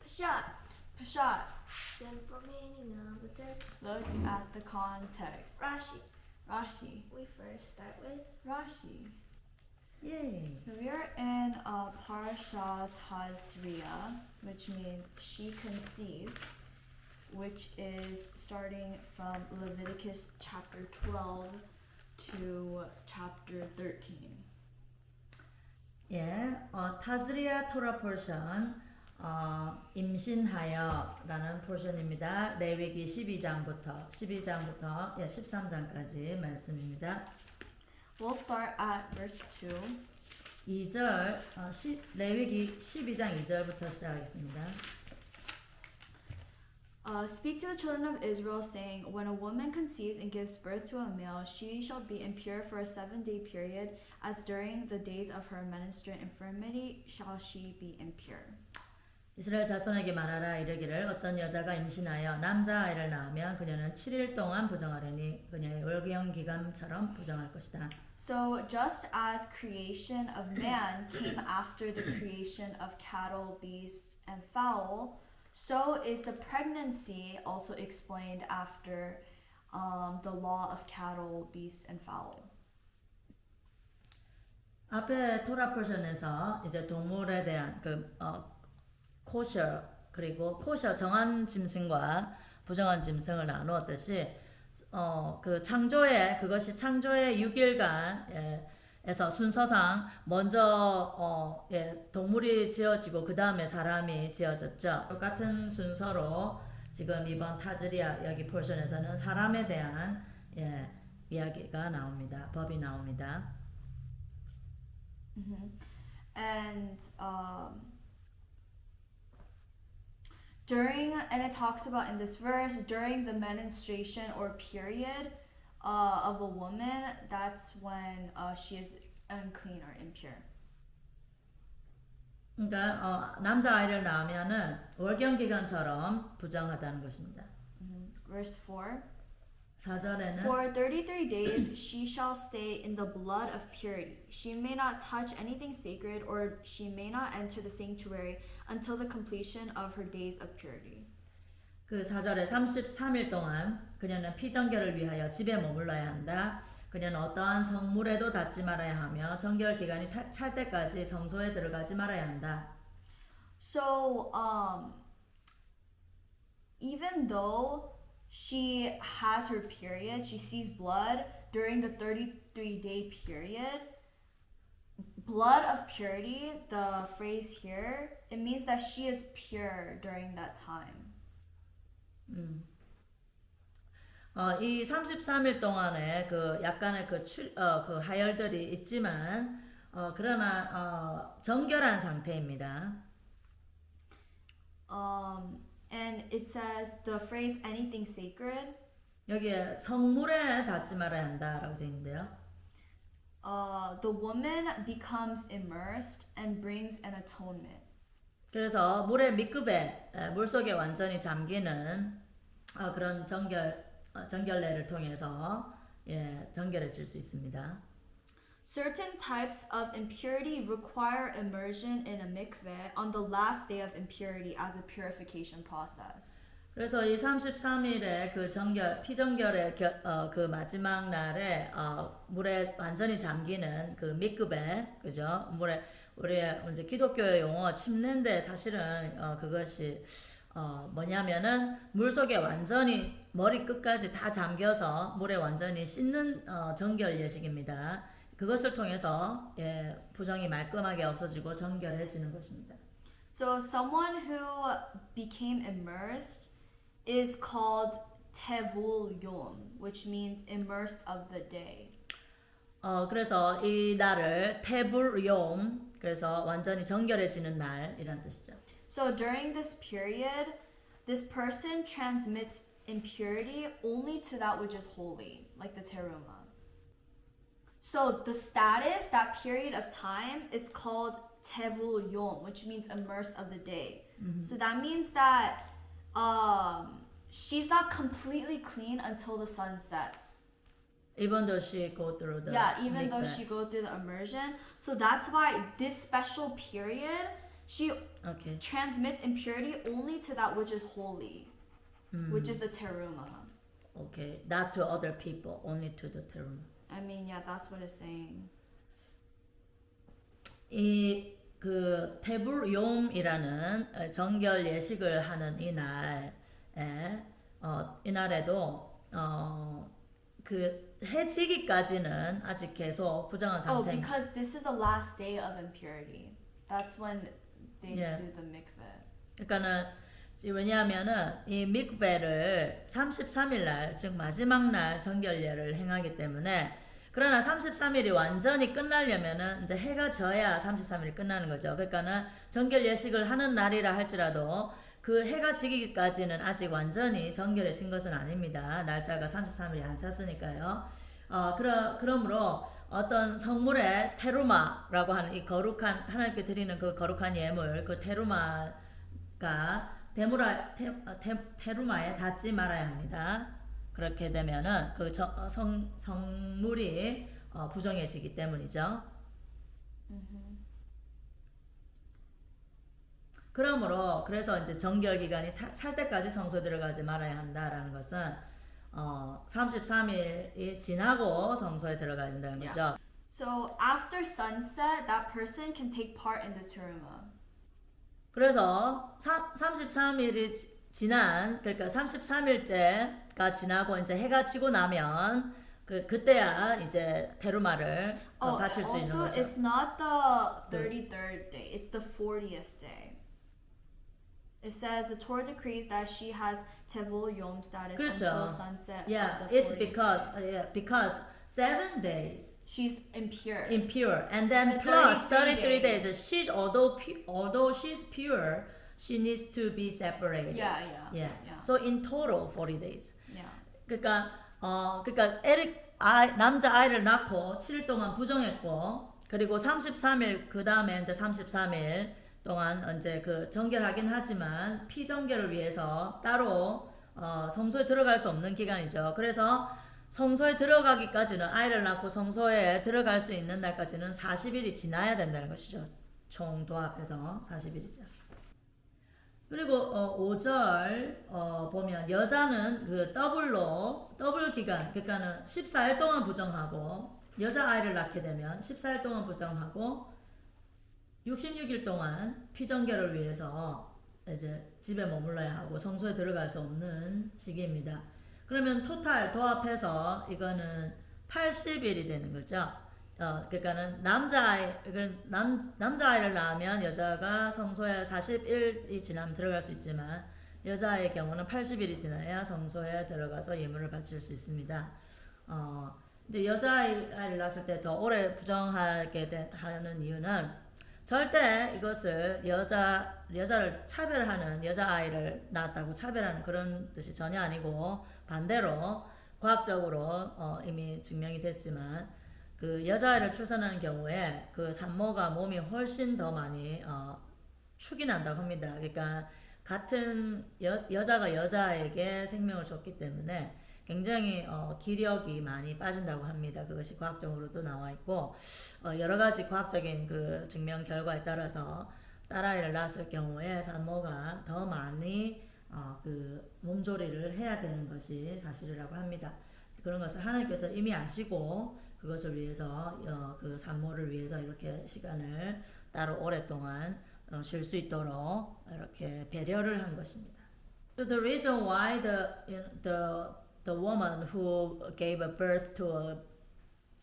Peshat. Peshat. Simple meaning of the text. Look at the context. Rashi. Rashi. We first start with Rashi. Yay. So we are in Parasha Tazria, which means she conceived, which is starting from Leviticus chapter 12 to chapter 13. 예, 타즈리아 토라 포션 임신하여라는 포션입니다. 레위기 12장부터 13장까지 말씀입니다. We'll start at verse 2. 2절 레위기 12장 2절부터 시작하겠습니다. Speak to the children of Israel, saying, when a woman conceives and gives birth to a male, she shall be impure for a 7-day period, as during the days of her menstrual infirmity shall she be impure. 이스라엘 자손에게 말하라 이르기를 어떤 여자가 임신하여 남자아이를 낳으면 그녀는 7일 동안 부정하려니 그녀의 월경 기간처럼 부정할 것이다. So just as creation of man came after the creation of cattle, beasts, and fowl, so is the pregnancy also explained after the law of cattle, beasts, and fowl. 앞에 토라 포션에서 이제 동물에 대한 코셔 그리고 코셔 정한 짐승과 부정한 짐승을 나누었듯이 그것이 창조의 6일간에서 순서상 먼저 동물이 지어지고 그 다음에 사람이 지어졌죠. 똑같은 순서로 지금 이번 타즈리아 여기 포션에서는 사람에 대한 이야기가 나옵니다. 법이 나옵니다. And and it talks about in this verse, during the menstruation or period of a woman, that's when she is unclean or impure. 그러니까 남자아이를 낳으면은 월경 기간처럼 부정하다는 것입니다. Verse 4. 4절에는 For 33 days she shall stay in the blood of purity. She may not touch anything sacred, or she may not enter the sanctuary until the completion of her days of purity. 그 4절에 33일 동안 그녀는 피정결을 위하여 집에 머물러야 한다. 그녀는 어떠한 성물에도 닿지 말아야 하며 정결 기간이 찰 때까지 성소에 들어가지 말아야 한다. So even though she has her period, she sees blood during the 33-day period. Blood of purity, the phrase here, it means that she is pure during that time. 이 33일 동안에 약간의 그 하열들이 있지만 그러나 정결한 상태입니다. And it says the phrase anything sacred. 여기에 성물에 닿지 말아야 한다라고 되어 있는데요. The woman becomes immersed and brings an atonement. 그래서 물의 미급에 물속에 완전히 잠기는 그런 정결례를 통해서 정결해질 수 있습니다. Certain types of impurity require immersion in a mikveh on the last day of impurity as a purification process. 그래서 이 33일의 그 피정결의 그 마지막 날에 물에 완전히 잠기는 그 미급에 그죠? 물에 우리의 이제 기독교의 용어 침례인데 사실은 그것이 뭐냐면은 물 속에 완전히 머리 끝까지 다 잠겨서 물에 완전히 씻는 정결 예식입니다. 그것을 통해서 부정이 말끔하게 없어지고 정결해지는 것입니다. So someone who became immersed is called tevul yom, which means immersed of the day. 그래서 이 날을 테불욤 그래서 완전히 정결해지는 날이란 뜻이죠. So during this period, this person transmits impurity only to that which is holy, like the teruma. So the status, that period of time, is called tevul yom, which means immersed of the day. So that means that she's not completely clean until the sun sets. Even though she go through the Even though she go through the immersion. So that's why this special period She Okay. transmits impurity only to that which is holy, which is the teruma. Okay. Not to other people, only to the term. I mean, yeah, that's what it's saying. 이 그 테불욤이라는 정결 예식을 하는 이날에 이날에도 그 해지기까지는 아직 계속 부정한 Oh, 상태. because this is the last day of impurity. That's when they Yeah. do the mikveh. 그러니까는 왜냐하면은 이 mikve를 33일 날, 즉 마지막 날 정결례를 행하기 때문에 그러나 33일이 완전히 끝나려면은 이제 해가 져야 33일이 끝나는 거죠. 그러니까는 정결 예식을 하는 날이라 할지라도 그 해가 지기까지는 아직 완전히 정결해진 것은 아닙니다. 날짜가 33일이 안 찼으니까요. 그러므로 어떤 성물의 테루마라고 하는 이 거룩한 하나님께 드리는 그 거룩한 예물, 그 테루마가 테루마에 닿지 말아야 합니다. 그렇게 되면은 그 성물이 부정해지기 때문이죠. 그러므로 그래서 이제 정결 기간이 찰 때까지 성소에 들어가지 말아야 한다라는 것은 33일이 지나고 성소에 들어가야 된다는 Yeah. 거죠. So after sunset, that person can take part in the teruma. 그래서 33일이 지난 그러니까 33일째가 지나고 이제 해가 지고 나면 그때야 이제 테루마를 바칠 수 있는 also, 거죠. it's not the 33rd day; it's the 40th day. It says the Torah decrees that she has tevul yom status 그렇죠. until sunset. Yeah, of the it's 40th because 7 days she's impure. impure, and then And plus 33 33 days. She's although she's pure, she needs to be separated. yeah. So in total 40 days. Yeah. 그러니까 남자 아이를 낳고 7일 동안 부정했고 그리고 33일 그 다음에 이제 33일 동안 이제 그 정결하긴 하지만 피정결을 위해서 따로 성소에 들어갈 수 없는 기간이죠. 그래서 성소에 들어가기까지는 아이를 낳고 성소에 들어갈 수 있는 날까지는 40일이 지나야 된다는 것이죠. 총 도합해서 40일이죠. 그리고 5절 보면 여자는 그 더블 기간 그러니까는 14일 동안 부정하고 여자 아이를 낳게 되면 14일 동안 부정하고 66일 동안 피정결을 위해서 이제 집에 머물러야 하고 성소에 들어갈 수 없는 시기입니다. 그러면 토탈 도합해서 이거는 80일이 되는 거죠. 그러니까는 남자아이를 낳으면 여자가 성소에 40일이 지나면 들어갈 수 있지만 여자의 경우는 80일이 지나야 성소에 들어가서 예물을 바칠 수 있습니다. 이제 여자아이를 낳았을 때 더 오래 부정하게 하는 이유는 절대 이것을 여자를 차별하는 여자아이를 낳았다고 차별하는 그런 뜻이 전혀 아니고 반대로 과학적으로 이미 증명이 됐지만 그 여자아이를 출산하는 경우에 그 산모가 몸이 훨씬 더 많이 축이 난다고 합니다. 그러니까 같은 여자가 여자에게 생명을 줬기 때문에 굉장히 기력이 많이 빠진다고 합니다. 그것이 과학적으로도 나와 있고 여러 가지 과학적인 그 증명 결과에 따라서 딸아이를 낳았을 경우에 산모가 더 많이 그 몸조리를 해야 되는 것이 사실이라고 합니다. 그런 것을 하나님께서 이미 아시고 그것을 위해서 그 산모를 위해서 이렇게 시간을 따로 오랫동안 쉴 수 있도록 이렇게 배려를 한 것입니다. So the reason why the woman who gave a birth to a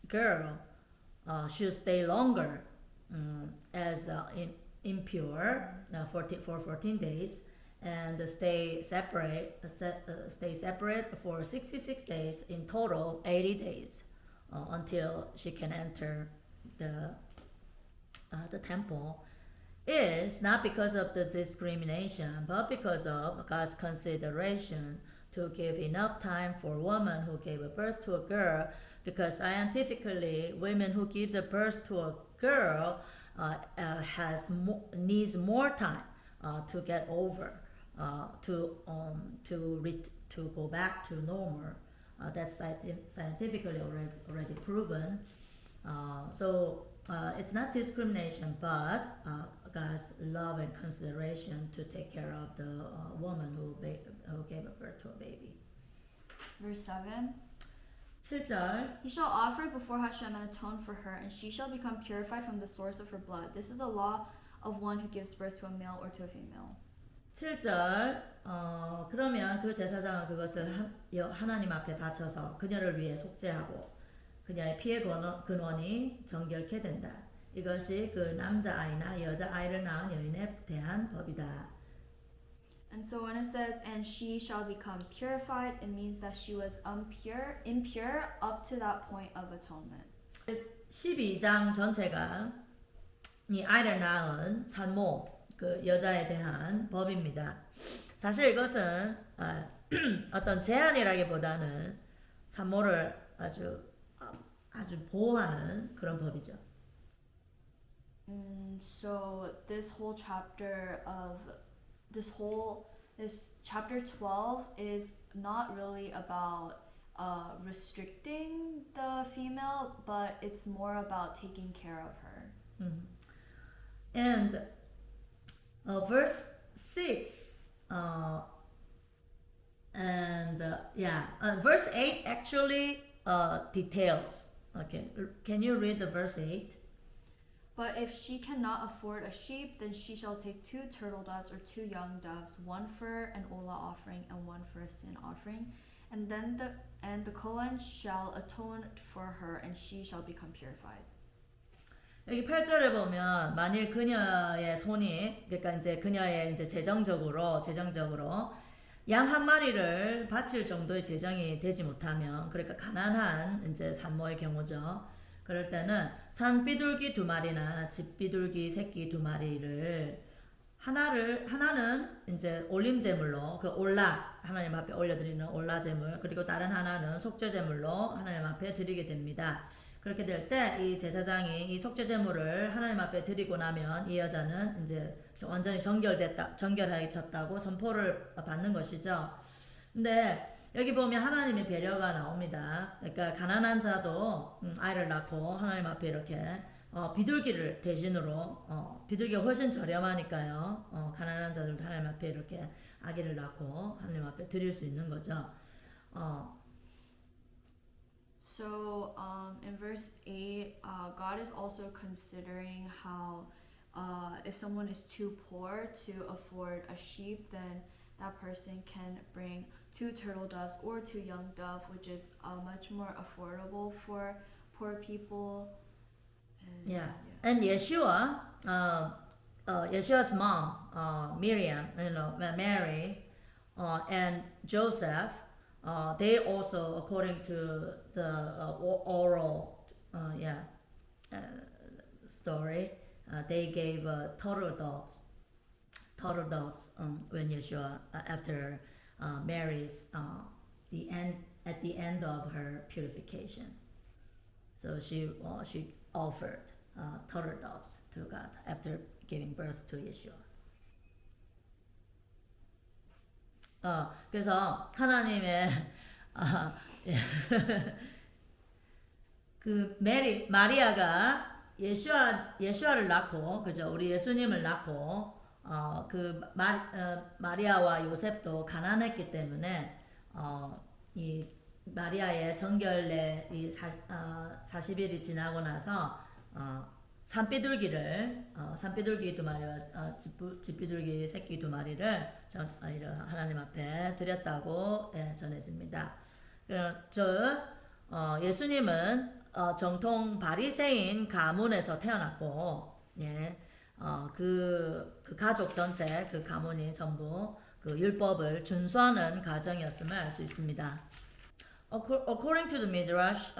girl should stay longer as impure for 14 days and stay separate for 66 days, in total 80 days until she can enter the temple, is not because of the discrimination but because of God's consideration to give enough time for a woman who gave birth to a girl, because scientifically women who gives a birth to a girl needs more time to get over to go back to normal. That's scientifically already proven. So it's not discrimination, but God's love and consideration to take care of the woman who gave birth to a baby. Verse 7. 7절 He shall offer before Hashem and atone for her, and she shall become purified from the source of her blood. This is the law of one who gives birth to a male or to a female. 7절 그러면 그 제사장은 그것을 하나님 앞에 바쳐서 그녀를 위해 속죄하고 그녀의 피의 근원이 정결케 된다. 이것이 그 남자아이나 여자아이를 낳은 여인에 대한 법이다. And so when it says, and she shall become purified, it means that she was impure up to that point of atonement. 12장 전체가 이 아이를 낳은 산모 그 여자에 대한 법입니다. 사실 이것은 어떤 제한이라기보다는 산모를 아주 보호하는 그런 법이죠. So this chapter 12 is not really about restricting the female, but it's more about taking care of her. And verse 6 verse 8 actually details. Okay, can you read the verse 8? But if she cannot afford a sheep, then she shall take 2 turtle doves or 2 young doves, one for an olah offering and one for a sin offering, and the Kohen shall atone for her, and she shall become purified. 여기 8절에 보면 만일 그녀의 손이 그러니까 이제 그녀의 이제 재정적으로 양 한 마리를 바칠 정도의 재정이 되지 못하면 그러니까 가난한 이제 산모의 경우죠. 그럴 때는 산 비둘기 2마리나 집 비둘기 새끼 2마리를 하나는 이제 올림 제물로 그 올라 하나님 앞에 올려드리는 올라 제물 그리고 다른 하나는 속죄 제물로 하나님 앞에 드리게 됩니다. 그렇게 될 때 이 제사장이 이 속죄 제물을 하나님 앞에 드리고 나면 이 여자는 이제 완전히 정결해졌다고 선포를 받는 것이죠. 근데 여기 보면 하나님의 배려가 나옵니다. 그러니까 가난한 자도 아이를 낳고 하나님 앞에 이렇게 비둘기를 대신으로 비둘기가 훨씬 저렴하니까요. 가난한 자들도 하나님 앞에 이렇게 아기를 낳고 하나님 앞에 드릴 수 있는 거죠. So in verse 8, God is also considering how if someone is too poor to afford a sheep, then that person can bring 2 turtle doves or 2 young doves, which is much more affordable for poor people. And Yeshua, Yeshua's mom, Miriam, Mary, and Joseph, they also, according to the oral, story, they gave turtle doves when Yeshua after Mary's at the end of her purification. So she offered turtle doves to God after giving birth to Yeshua. 그래서 하나님의 그 마리아가 예수아를 낳고 그죠? 우리 예수님을 낳고 마리아와 요셉도 가난했기 때문에 이 마리아의 정결례 이 40일이 지나고 나서 산비둘기 2마리와 집비둘기 새끼 2마리를 하나님 앞에 드렸다고 전해집니다. 예수님은 정통 바리새인 가문에서 태어났고, 그 가족 전체 그 가문이 전부 그 율법을 준수하는 가정이었음을 알 수 있습니다. According to the Midrash,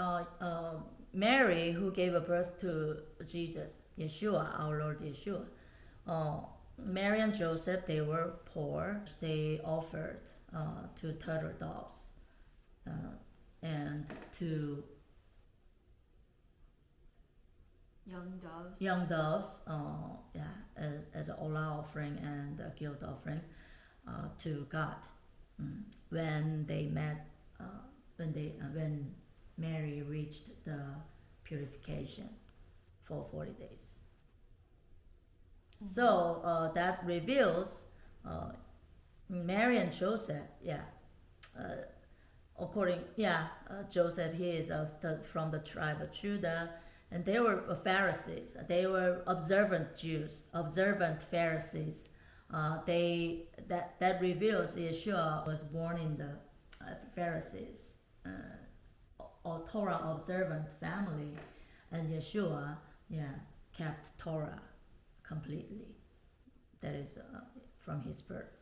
Mary, who gave birth to Jesus, Yeshua, our Lord Yeshua, Mary and Joseph, they were poor. They offered 2 turtle doves and 2 young doves, as an olah offering and a guilt offering to God. When they met, when Mary reached the purification for 40 days. So that reveals Mary and Joseph, Joseph, he is from the tribe of Judah, and they were Pharisees. They were observant Jews, observant Pharisees. That reveals Yeshua was born in the Pharisees, or Torah observant family, and Yeshua, kept Torah completely. That is from his birth.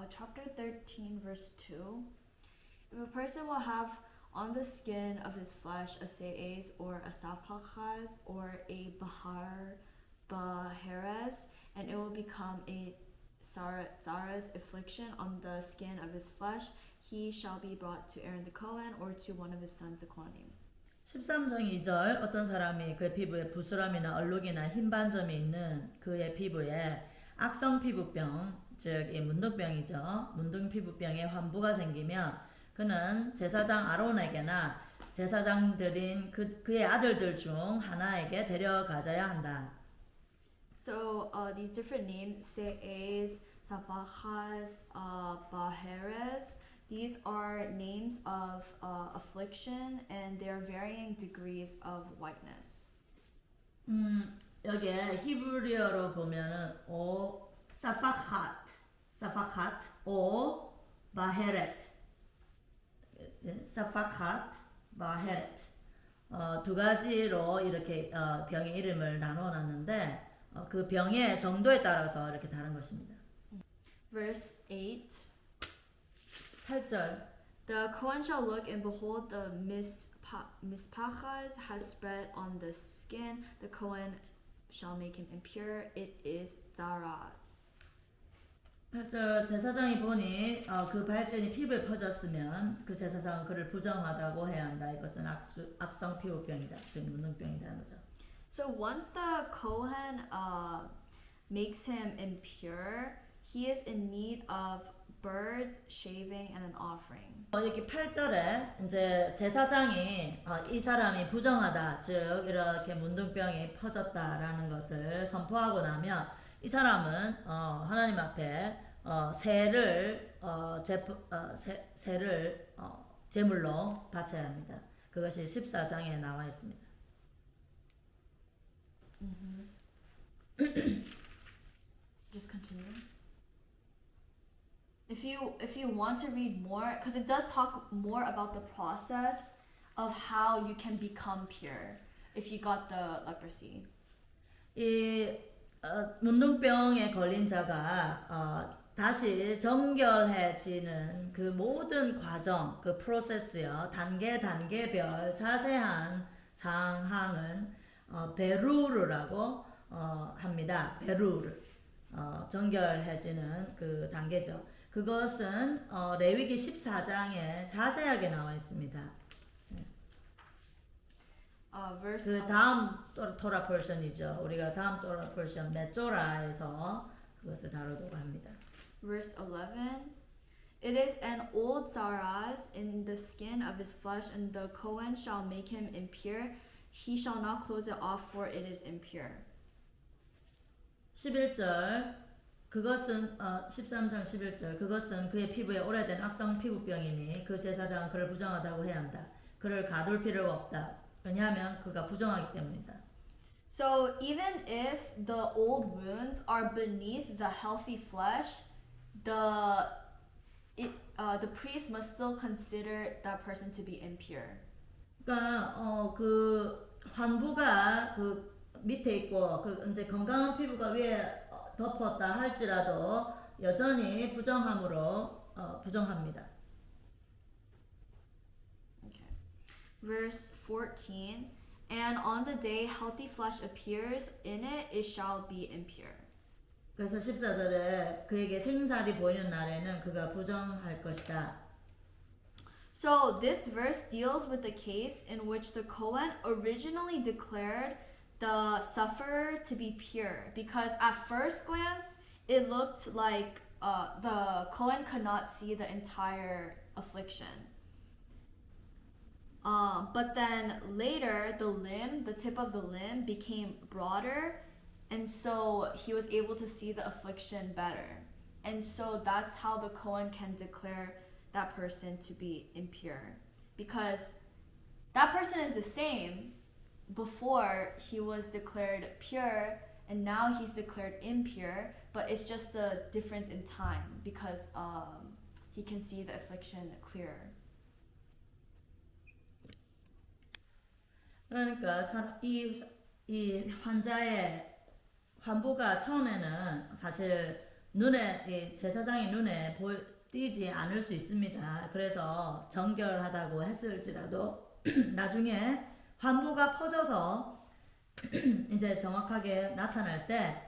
Chapter 13, verse 2. If a person will have on the skin of his flesh a se'ez or a sapachaz or a baheres, and it will become a zara's affliction on the skin of his flesh, he shall be brought to Aaron the Kohen or to one of his sons the Kohanim. 13장 2절 어떤 사람이 그의 피부에 부스럼이나 얼룩이나 흰 반점이 있는 그의 피부에 악성 피부병, 즉 이 문둥병이죠. 문둥 피부병에 환부가 생기면 그는 제사장 아론에게나 제사장들인 그의 아들들 중 하나에게 데려가져야 한다. So these different names, se'ez, sapachaz, baheres, these are names of affliction and their varying degrees of whiteness. 여기에 히브리어로 보면은 오 사파캇, 오 바헤렛, 사파캇, 바헤렛 두 가지로 이렇게 병의 이름을 나눠놨는데 그 병의 정도에 따라서 이렇게 다른 것입니다. Verse 8. 8절 The Kohen shall look and behold the mispachas has spread on the skin. The Kohen shall make him impure. It is zaraz. 8절 제사장이 보니 그 발진이 피부에 퍼졌으면 그 제사장은 그를 부정하다고 해야 한다. 이것은 악성 피부병이다. 즉 문둥병이라는 거죠. So once the Kohen makes him impure, he is in need of birds, shaving, and an offering. 이렇게 8절에 이제 제사장이 이 사람이 부정하다, 즉 이렇게 문둥병이 퍼졌다라는 것을 선포하고 나면 이 사람은 하나님 앞에 새를 제물로 바쳐야 합니다. 그것이 14장에 나와 있습니다. Just continue. If you want to read more, because it does talk more about the process of how you can become pure if you got the leprosy. 이 문둥병에 걸린 자가 다시 정결해지는 그 모든 과정, 그 프로세스요, 단계별 자세한 상황은 베루르라고 합니다. 베루르, 정결해지는 그 단계죠. 그것은 레위기 14장에 자세하게 나와 있습니다. 그 다음 토라 portion이죠. 우리가 다음 토라 portion 메조라에서 그것을 다루도록 합니다. Verse 11. It is an old zaraz in the skin of his flesh, and the Kohen shall make him impure. He shall not close it off, for it is impure. 11절 그것은 13장 11절 그것은 그의 피부에 오래된 악성 피부병이니 그 제사장은 그를 부정하다고 해야 한다. 그를 가둘 필요가 없다. 왜냐하면 그가 부정하기 때문이다. So even if the old wounds are beneath the healthy flesh, the priest must still consider that person to be impure. 그러니까 그 환부가 그 밑에 있고 그 이제 건강한 피부가 위에 덮었다 할지라도 여전히 부정함으로 부정합니다. Okay. Verse 14. And on the day healthy flesh appears in it, it shall be impure. 그래서 14절에 그에게 생살이 보이는 날에는 그가 부정할 것이다. So this verse deals with the case in which the Kohen originally declared the sufferer to be pure, because at first glance it looked like the Kohen could not see the entire affliction. But then later, the tip of the limb became broader, and so he was able to see the affliction better. And so that's how the Kohen can declare that person to be impure. Because that person is the same before he was declared pure, and now he's declared impure, but it's just a difference in time because he can see the affliction clearer. 그러니까 이 환자의 환부가 처음에는 사실 눈에 이 제사장의 눈에 띄지 않을 수 있습니다. 그래서 정결하다고 했을지라도 나중에 환부가 퍼져서 이제 정확하게 나타날 때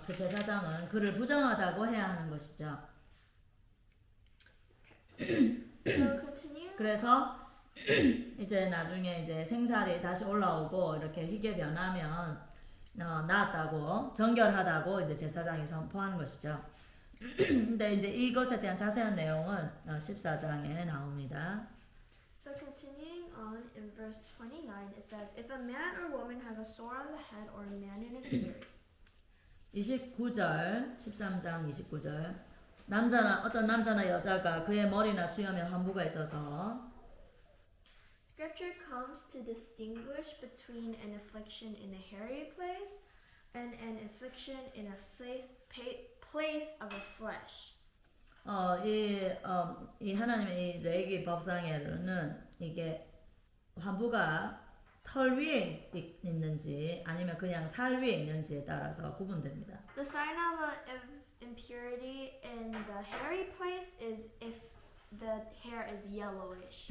그 제사장은 그를 부정하다고 해야 하는 것이죠. So continue. 그래서 이제 나중에 이제 생살이 다시 올라오고 이렇게 희게 변하면 나았다고 정결하다고 이제 제사장이 선포하는 것이죠. 근데 이제 이것에 대한 자세한 내용은 14장에 나옵니다. So continuing on in verse 29, it says, if a man or woman has a sore on the head or a man in his ear, 29절, 13장 29절. 어떤 남자나 여자가 그의 머리나 수염에 환부가 있어서 Scripture comes to distinguish between an affliction in a hairy place and an affliction in a place of the flesh. 이 하나님의 이 레위기 법상에는 이게 환부가 털 위에 있는지 아니면 그냥 살 위에 있는지에 따라서 구분됩니다. The sign of impurity in the hairy place is if the hair is yellowish.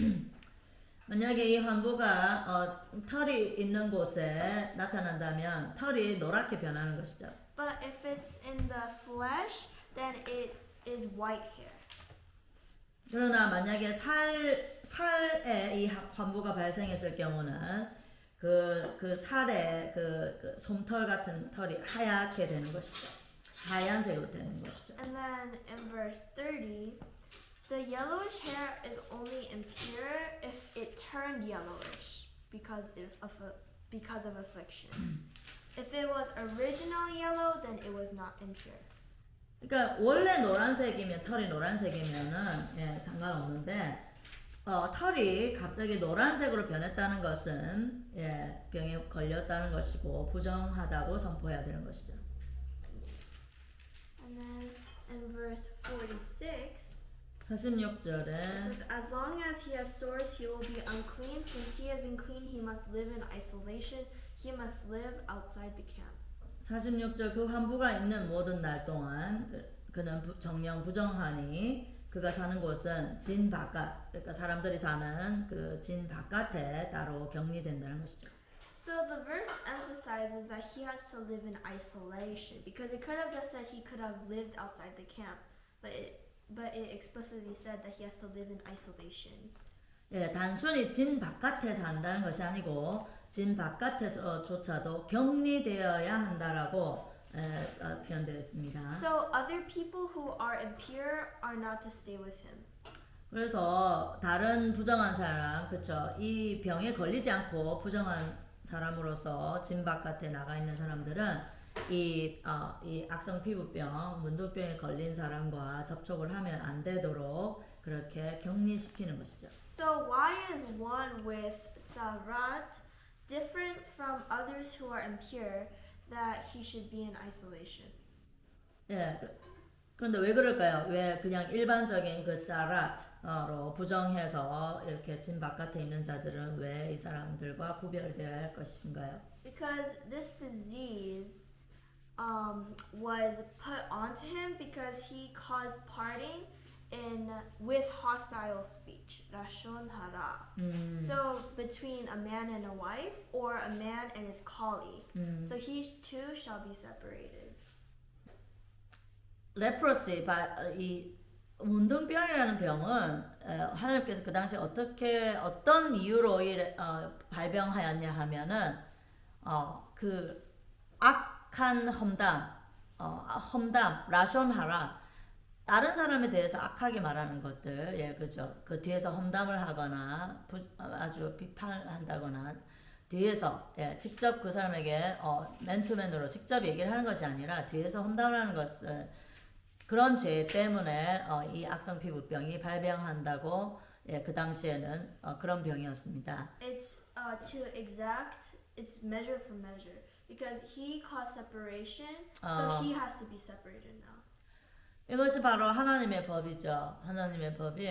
만약에 이 환부가 털이 있는 곳에 나타난다면 털이 노랗게 변하는 것이죠. But if it's in the flesh, then it is white hair. 그러나 만약에 살에 이 환부가 발생했을 경우는 그 살에 그 솜털 같은 털이 하얗게 되는 것이죠. 하얀색으로 되는 것이죠. And then in verse 30, the yellowish hair is only impure if it turned yellowish because of affliction. If it was originally yellow, then it was not impure. 그러니까 원래 노란색이면 털이 노란색이면은 상관없는데 털이 갑자기 노란색으로 변했다는 것은 병에 걸렸다는 것이고 부정하다고 선포해야 되는 것이죠. And then in verse 46, 46절에 it says, as long as he has sores, he will be unclean. Since he is unclean, he must live in isolation. He must live outside the camp. 46절 그 환부가 있는 모든 날 동안 그는 정령 부정하니 그가 사는 곳은 진 바깥 그러니까 사람들이 사는 그 진 바깥에 따로 격리된다는 것이죠. So the verse emphasizes that he has to live in isolation because it could have just said he could have lived outside the camp, but it explicitly said that he has to live in isolation. 단순히 진 바깥에 산다는 것이 아니고 진 바깥에서조차도 격리되어야 한다라고 표현되어 있습니다. So other people who are impure are not to stay with him. 그래서 다른 부정한 사람, 그렇죠? 이 병에 걸리지 않고 부정한 사람으로서 진 바깥에 나가 있는 사람들은 이 악성 피부병, 문둥병에 걸린 사람과 접촉을 하면 안 되도록 그렇게 격리시키는 것이죠. So why is one with sarat different from others who are impure that he should be in isolation? 그런데 왜 그럴까요? 왜 그냥 일반적인 그 자랏로 부정해서 이렇게 진 바깥에 있는 자들은 왜 이 사람들과 구별되어야 할 것인가요? Because this disease was put onto him because he caused parting with hostile speech, lashon hara. So between a man and a wife, or a man and his colleague. So he too shall be separated. 레프로시, 이 문둥병이라는 병은 하나님께서 그 당시 어떤 이유로 발병하였냐 하면은 그 악한 험담, 라숀하라, 다른 사람에 대해서 악하게 말하는 것들, 예, 그죠. 그 뒤에서 험담을 하거나 아주 비판한다거나 뒤에서 예, 직접 그 사람에게 맨투맨으로 직접 얘기를 하는 것이 아니라 뒤에서 험담을 하는 것은 그런 죄 때문에 이 악성 피부병이 발병한다고 예, 그 당시에는 그런 병이었습니다. It's to exact. It's measure for measure because he caused separation, so he has to be separated now. 이것이 바로 하나님의 법이죠. 하나님의 법이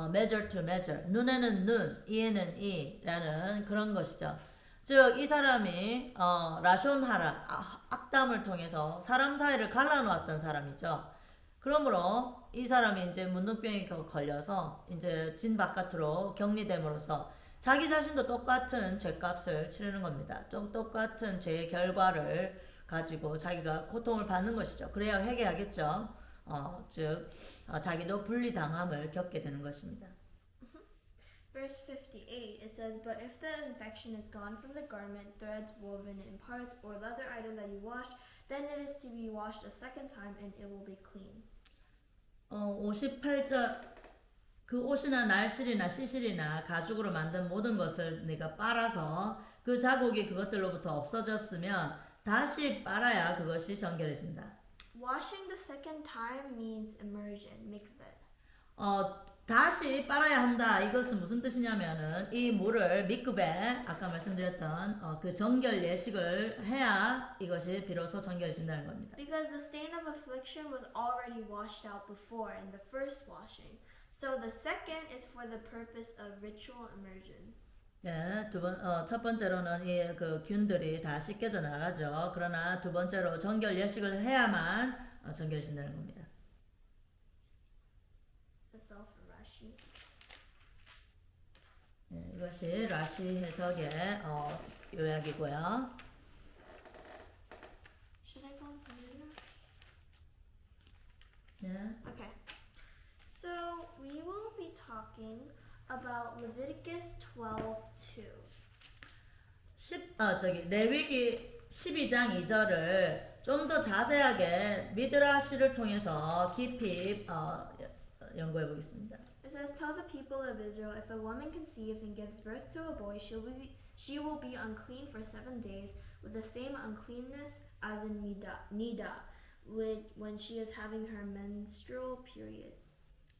measure to measure, 눈에는 눈, 이에는 이라는 그런 것이죠. 즉 이 사람이 라숀하라 악담을 통해서 사람 사이를 갈라놓았던 사람이죠. 그러므로 이 사람이 이제 문둥병에 걸려서 이제 진 바깥으로 격리됨으로써 자기 자신도 똑같은 죄값을 치르는 겁니다. 똑같은 죄의 결과를 가지고 자기가 고통을 받는 것이죠. 그래야 회개하겠죠. 즉 자기도 분리당함을 겪게 되는 것입니다. Verse 58, it says, But if the infection is gone from the garment, threads woven in parts, or leather item that you washed, then it is to be washed a second time, and it will be clean. 58절 그 옷이나 날실이나 시실이나 가죽으로 만든 모든 것을 네가 빨아서 그 자국이 그것들로부터 없어졌으면 다시 빨아야 그것이 정결해진다. Washing the second time means immersion, mikveh. 다시 빨아야 한다. 이것은 무슨 뜻이냐면은 이 물을 미크베 아까 말씀드렸던 그 정결 예식을 해야 이것이 비로소 정결해진다는 겁니다. Because the stain of affliction was already washed out before in the first washing. So the second is for the purpose of ritual immersion. 예, 첫 번째로는 이 그 균들이 다 씻겨져 나가죠. 그러나 두 번째로 정결 예식을 해야만 정결해진다는 겁니다. That's all for Rashi. 예, 이것이 라시 해석의 요약이고요. Should I go on to later? 예. Okay. So we will be talking about Leviticus 12:2. 레위기 12장 2절을 좀 더 자세하게 미드라시를 통해서 깊이 연구해 보겠습니다. It says, Tell the people of Israel, if a woman conceives and gives birth to a boy, she will be unclean for 7 days with the same uncleanness as in Nida, when she is having her menstrual period.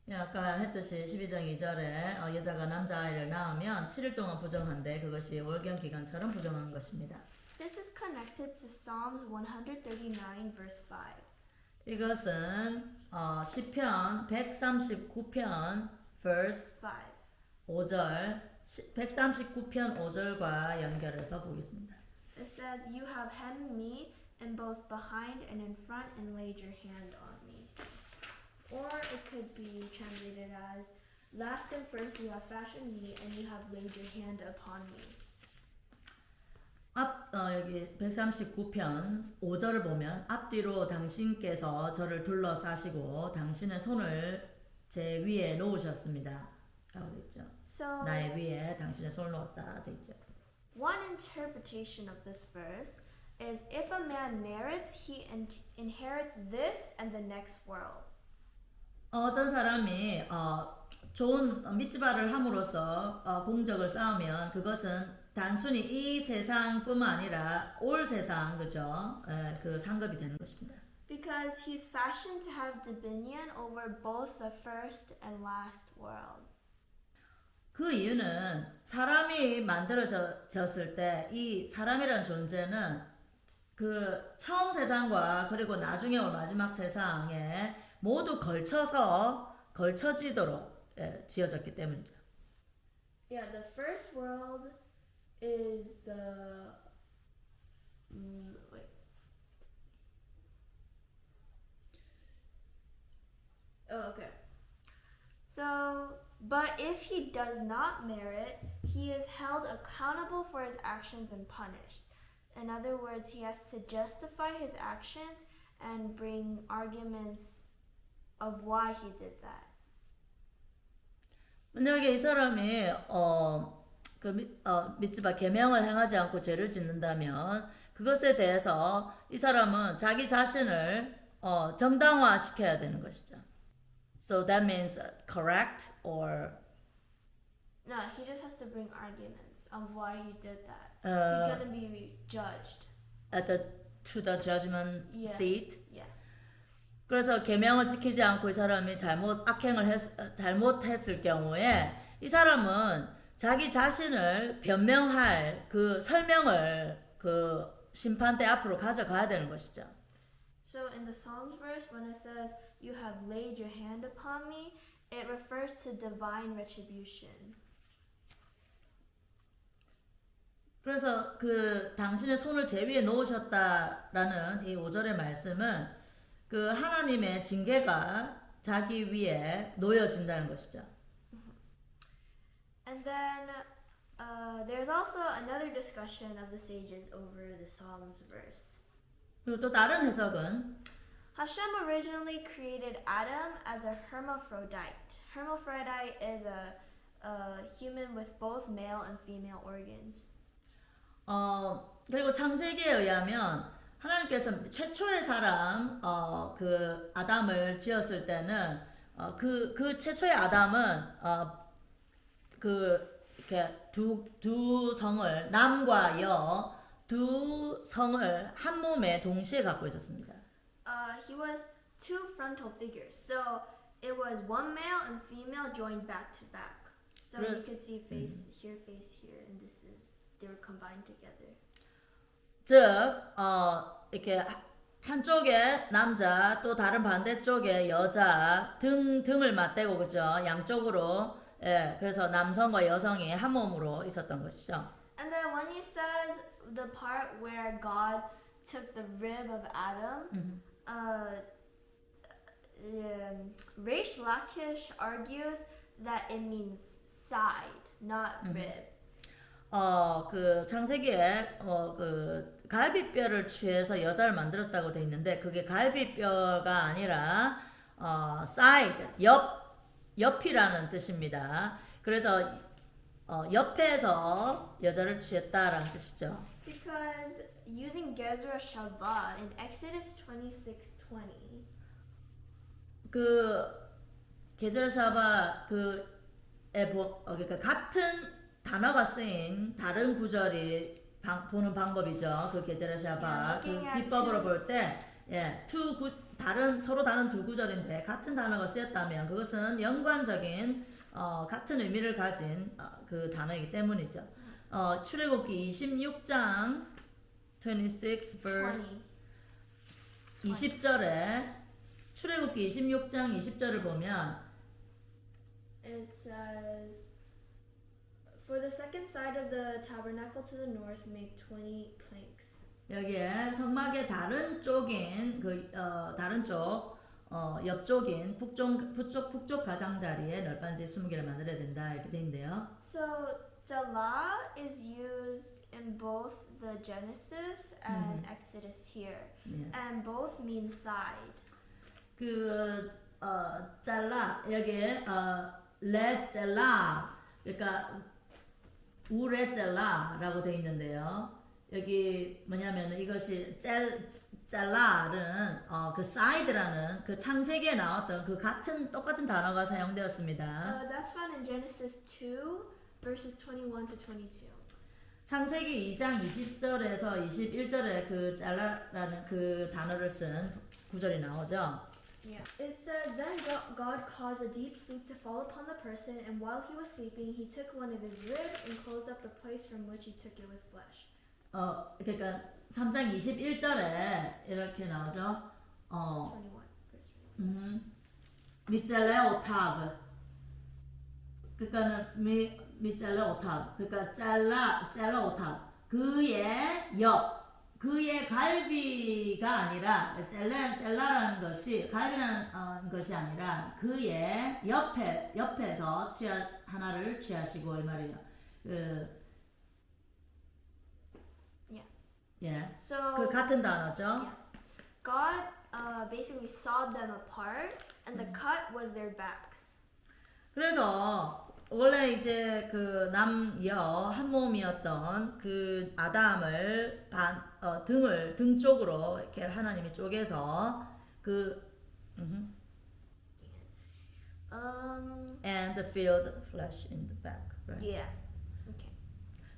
예, 아까 했듯이 12장 2절에 여자가 남자아이를 낳으면 7일 동안 부정한데 그것이 월경 기간처럼 부정한 것입니다. This is connected to Psalms 139 verse 5. 이것은 시편 139편 verse 5. 5절 139편 5절과 연결해서 보겠습니다. It says, You have hemmed me in both behind and in front and laid your hand on me. Or it could be translated as, Last and first you have fashioned me and you have laid your hand upon me. 여기 139편 5절을 보면 앞뒤로 당신께서 저를 둘러싸시고 당신의 손을 제 위에 놓으셨습니다. 라고 되어 있죠. So, 나의 위에 당신의 손을 놓았다 되어 있죠. one interpretation of this verse is if a man merits, he inherits this and the next world. 어떤 사람이 좋은 미tz바를 함으로써 공적을 쌓으면 그것은 단순히 이 세상뿐만 아니라 올 세상 그죠? 그 상급이 되는 것입니다. Because he's fashioned to have dominion over both the first and last world. 그 이유는 사람이 만들어졌을 때 이 사람이라는 존재는 그 처음 세상과 그리고 나중에 올 마지막 세상에 모두 걸쳐지도록 지어졌기 때문이죠. Yeah, the first world is the wait. Oh, okay. So, but if he does not merit, he is held accountable for his actions and punished. In other words, he has to justify his actions and bring arguments of why he did that. 만약에 이 사람이 미tz바 계명을 행하지 않고 죄를 짓는다면 그것에 대해서 이 사람은 자기 자신을 정당화시켜야 되는 것이죠. So that means correct or No, he just has to bring arguments of why he did that. uh, He's gonna be judged. to the judgment Yeah. seat. Yeah. 그래서 계명을 지키지 않고 이 사람이 잘못했을 경우에 이 사람은 자기 자신을 변명할 그 설명을 그 심판대 앞으로 가져가야 되는 것이죠. So in the Psalms verse, when it says, "You have laid your hand upon me," it refers to divine retribution. 그래서 그 당신의 손을 제 위에 놓으셨다라는 이 5절의 말씀은 그 하나님의 징계가 자기 위에 놓여진다는 것이죠. And then there's also another discussion of the sages over the Psalms verse. 그리고 또 다른 해석은 Hashem originally created Adam as a hermaphrodite. Hermaphrodite is a human with both male and female organs. 그리고 창세기에 의하면 하나님께서 최초의 사람 그 아담을 지었을 때는 그 최초의 아담은 그 이렇게 두 성을 남과 여 두 성을 한 몸에 동시에 갖고 있었습니다. He was two frontal figures. So it was one male and female joined back to back. So you could see face here, and this is they were combined together. 즉, 이렇게 한쪽에 남자 또 다른 반대쪽에 여자 등을 맞대고 그죠? 양쪽으로 예, 그래서 남성과 여성이 한 몸으로 있었던 것이죠. And then when he says the part where God took the rib of Adam, Reish Lakish argues that it means side, not rib. 그 창세기에 그 갈비뼈를 취해서 여자를 만들었다고 돼 있는데 그게 갈비뼈가 아니라 side 옆이라는 뜻입니다. 그래서 옆에서 여자를 취했다라는 뜻이죠. Because using Gezerah Shavah in Exodus 26:20, 그 게젤샤바 그러니까 같은 단어가 쓰인 다른 구절이 보는 방법이죠. 그 게젤샤바 그 기법으로 볼 때 예, 서로 다른 두 구절인데 같은 단어가 쓰였다면 그것은 연관적인 같은 의미를 가진 그 단어이기 때문이죠. 출애굽기 26장 26 verse 20절에 출애굽기 26장 20절을 보면 it says, "For the second side of the tabernacle to the north, make 20 planks." 여기에 성막의 다른 쪽인 다른 쪽 옆쪽인 북쪽 가장자리에 널빤지 20개를 만들어야 된다 이렇게 돼 있는데요. So Zelah is used in both the Genesis and Exodus here, 네. and both mean side. 잘라 여기에 레젤라 그러니까 우레젤라라고 돼 있는데요. 여기 뭐냐면 이것이 젤라는 그 사이드라는 그 창세기에 나왔던 그 똑같은 단어가 사용되었습니다. That's found in Genesis 2, verses 21 to 22. 창세기 2장 20절에서 21절에 그 젤라라는 그 단어를 쓴 구절이 나오죠. Yeah. It says, "Then God caused a deep sleep to fall upon the person, and while he was sleeping, he took one of his ribs and closed up the place from which he took it with flesh." 그러니까 3장 21절에 이렇게 나오죠. 21, verse 21. 미젤레 오타브. 그러니까는 미젤레 오타브. 그러니까 젤라 오타브. 그의 갈비가 아니라 젤라라는 것이 갈비라는 것이 아니라 그의 옆에서 하나를 취하시고 이 말이에요. 예. So 그 같은 단어죠. yeah. God basically sawed them apart, and the cut was their backs. 그래서 원래 이제 그 남여 한 몸이었던 그 아담을 등 쪽으로 이렇게 하나님이 쪼개서 and filled flesh in the back. Right? Yeah. Okay.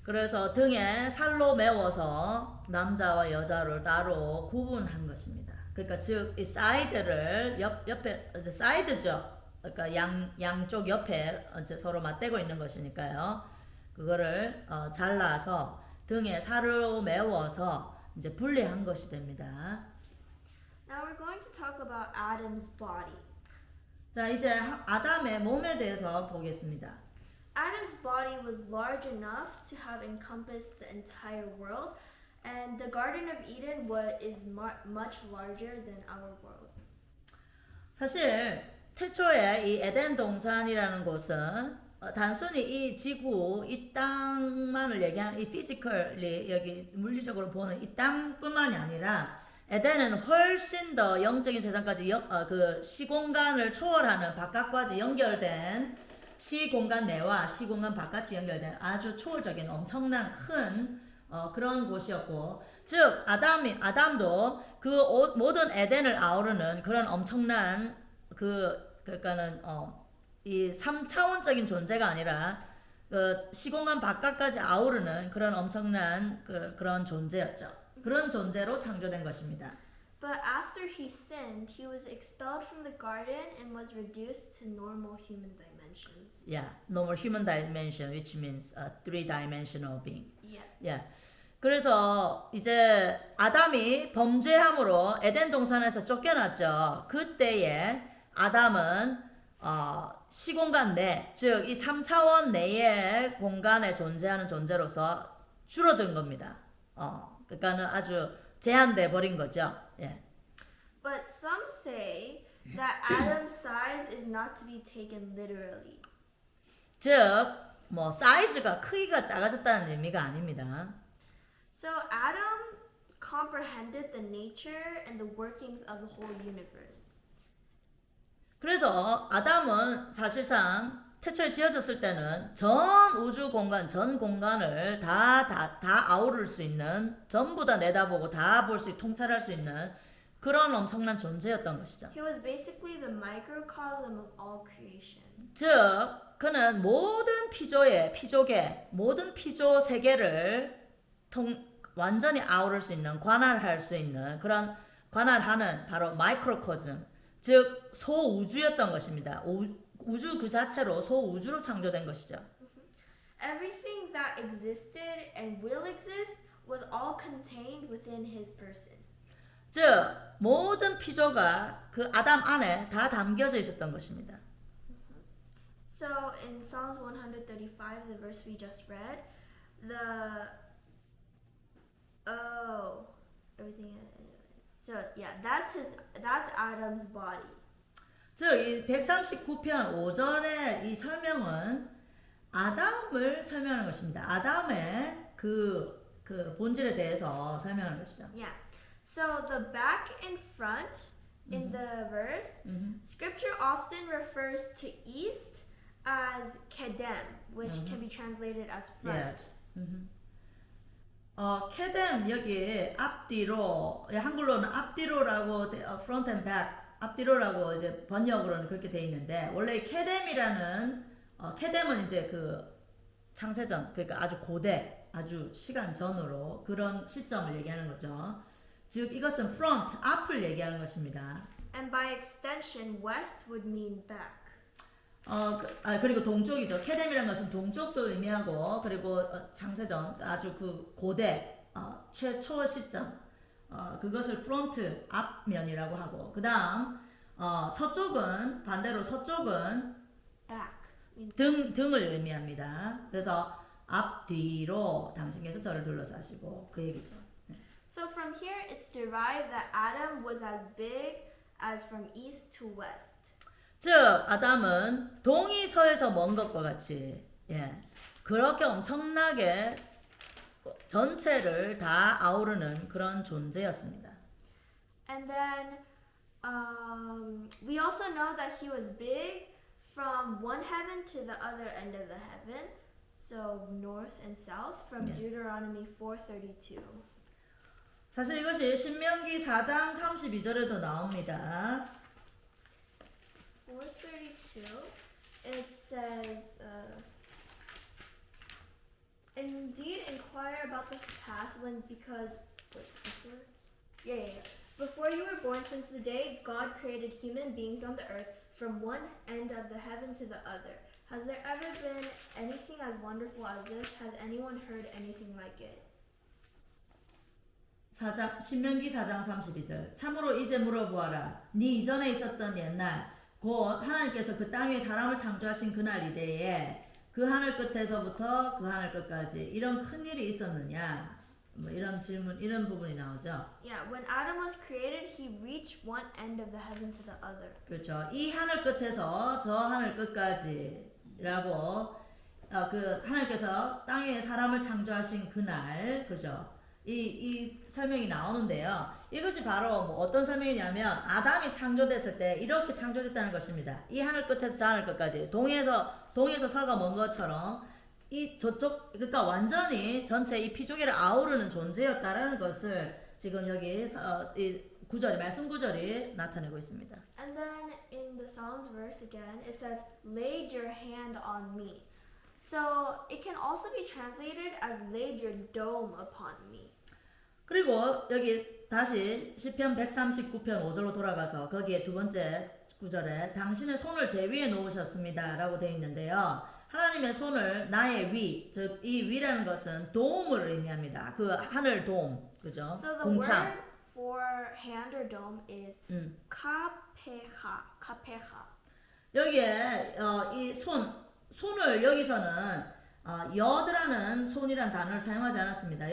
그래서 등에 살로 메워서 남자와 여자를 따로 구분한 것입니다. 그러니까 즉 이 사이드를 옆에 사이드죠. 그러니까 양쪽 옆에 이제 서로 맞대고 있는 것이니까요. 그거를 잘라서 등에 살로 메워서 이제 분리한 것이 됩니다. Now we're going to talk about Adam's body. 자, 이제 아담의 몸에 대해서 보겠습니다. Adam's body was large enough to have encompassed the entire world, and the Garden of Eden is much larger than our world. 사실 태초에 이 에덴 동산이라는 곳은 단순히 이 지구, 이 땅만을 얘기하는 이 피지컬리 여기 물리적으로 보는 이 땅뿐만이 아니라 에덴은 훨씬 더 영적인 세상까지 그 시공간을 초월하는 바깥까지 연결된 시공간 내와 시공간 바깥이 연결된 아주 초월적인 엄청난 큰 그런 곳이었고, 즉 아담도 그 모든 에덴을 아우르는 그런 엄청난 그러니까는 이 3차원적인 존재가 아니라 그 시공간 바깥까지 아우르는 그런 엄청난 그런 존재였죠. 그런 존재로 창조된 것입니다. But after he sinned, he was expelled from the garden and was reduced to normal human dimensions. Yeah, normal human dimension, which means a three-dimensional being. Yeah. Yeah. 그래서 이제 아담이 범죄함으로 에덴 동산에서 쫓겨났죠. 그때에 아담은 시공간 내, 즉 이 3차원 내의 공간에 존재하는 존재로서 줄어든 겁니다. 그러니까는 아주 제한돼 버린 거죠. 예. But some say that Adam's size is not to be taken literally. 즉, 뭐 사이즈가 크기가 작아졌다는 의미가 아닙니다. So Adam comprehended the nature and the workings of the whole universe. 그래서 아담은 사실상 태초에 지어졌을 때는 전 우주 공간, 전 공간을 다 아우를 수 있는, 전부 다 내다보고 다 볼 수, 통찰할 수 있는 그런 엄청난 존재였던 것이죠. He was basically the microcosm of all creation. 즉, 그는 모든 피조계, 모든 피조 세계를 완전히 아우를 수 있는, 관할할 수 있는 그런 관할하는 바로 마이크로코즘, 즉 소우주였던 것입니다. 우주 그 자체로 소우주로 창조된 것이죠. Everything that existed and will exist was all contained within his person. 즉 모든 피조가 그 아담 안에 다 담겨져 있었던 것입니다. So in Psalms 135, the verse we just read, everything. So yeah, that's Adam's body. 즉 이 139편 5절의 이 설명은 아담을 설명하는 것입니다. 아담의 그 본질에 대해서 설명하는 것이죠. Yeah. So the back and front in the verse, Scripture often refers to east as kedem, which can be translated as front. Yes. 케뎀 여기 앞뒤로, 한글로는 앞뒤로라고 front and back 앞뒤로라고 이제 번역으로는 그렇게 돼 있는데, 원래 이 케뎀이라는 케뎀은 이제 그 창세전, 그러니까 아주 고대, 아주 시간 전으로 그런 시점을 얘기하는 거죠. 즉 이것은 front 앞을 얘기하는 것입니다. And by extension, west would mean back. 그리고 동쪽이죠. 케뎀이라는 것은 동쪽도 의미하고, 그리고 창세전 아주 그 고대 최초 시점, 그것을 프론트 앞면이라고 하고, 그 다음 서쪽은 반대로 서쪽은 Back. 등을 의미합니다. 그래서 앞뒤로 당신께서 저를 둘러싸시고 그 얘기죠. So from here, it's derived that Adam was as big as from east to west. 즉 아담은 동이 서에서 먼 것과 같이, 그렇게 엄청나게 전체를 다 아우르는 그런 존재였습니다. And then we also know that he was big from one heaven to the other end of the heaven. So north and south from Deuteronomy 4:32. 사실 이것이 신명기 4장 32절에도 나옵니다. 4:32 2, it says, indeed inquire about the past when because before you were born, since the day God created human beings on the earth from one end of the heaven to the other. Has there ever been anything as wonderful as this? Has anyone heard anything like it? 신명기 4장 32절 참으로 이제 물어보아라 네 이전에 있었던 옛날 곧 하나님께서 그 땅 위에 사람을 창조하신 그날 이때에 그 하늘 끝에서부터 그 하늘 끝까지 이런 큰 일이 있었느냐 뭐 이런 질문 이런 부분이 나오죠. Yeah, when Adam was created, he reached one end of the heaven to the other. 그렇죠. 이 하늘 끝에서 저 하늘 끝까지라고 그 하나님께서 땅 위에 사람을 창조하신 그날 그죠. 이 설명이 나오는데요. 이것이 바로 뭐 어떤 설명이냐면 아담이 창조됐을 때 이렇게 창조됐다는 것입니다. 이 하늘 끝에서 저 하늘 끝까지 동에서 서가 먼 것처럼 이 저쪽 그러니까 완전히 전체 이 피조개를 아우르는 존재였다라는 것을 지금 여기 이 구절이 말씀 구절이 나타내고 있습니다. And then in the Psalms verse again, it says, "Laid your hand on me." So it can also be translated as "laid your dome upon me." 그리고 여기 다시 시편 139편 5절로 돌아가서 거기에 두 번째 구절에 당신의 손을 제 위에 놓으셨습니다 라고 되어 있는데요. 하나님의 손을 나의 위, 즉 이 위라는 것은 도움을 의미합니다. 그 하늘 도움, 그죠? So the 공창. word for hand or dome is kapeha. Kapeha. 여기에 이 손을 여기서는 여드라는 손이란 단어를 사용하지 않았습니다.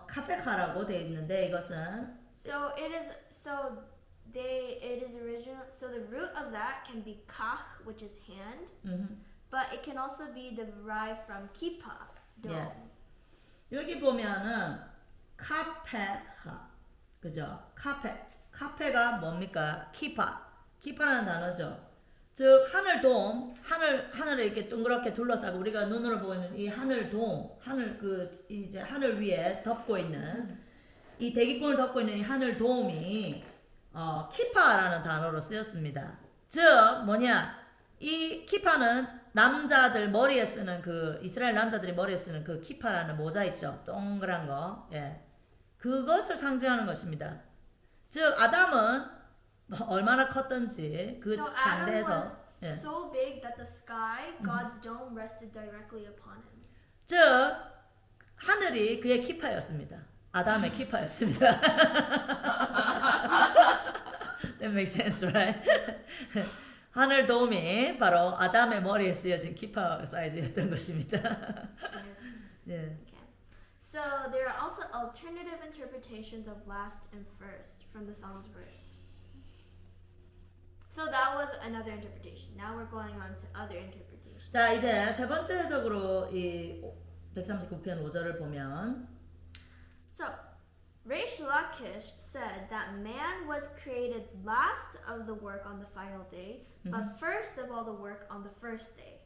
카페카라고 되어 있는데 이것은 So it is original. So the root of that can be kach, which is hand, but it can also be derived from kippah, dome. 예. 여기 보면은 카페카 그죠? 카페가 뭡니까? 키파라는 단어죠. 즉 하늘 돔, 하늘을 이렇게 동그랗게 둘러싸고 우리가 눈으로 보이는 이 하늘 돔, 이제 하늘 위에 덮고 있는 이 대기권을 덮고 있는 이 하늘 돔이 키파라는 단어로 쓰였습니다. 즉 뭐냐? 이 키파는 남자들 머리에 쓰는 그 이스라엘 남자들이 머리에 쓰는 그 키파라는 모자 있죠. 동그란 거. 예. 그것을 상징하는 것입니다. 즉 아담은 얼마나 컸던지 그 So Adam 장대에서 was 예. so big that the sky, God's dome, rested directly upon him. 즉 하늘이 그의 키파였습니다. 아담의 키파였습니다. That makes sense, right? 하늘 돔이 바로 아담의 머리에 쓰여진 키파 사이즈였던 것입니다. 예. Okay. So there are also alternative interpretations of last and first from the Psalms verse. So that was another interpretation. Now we're going on to other interpretations. 자 이제 세 번째 해석으로 이 139편 5절을 보면 So Reish Lakish said that man was created last of the work on the final day, but first of all the work on the first day.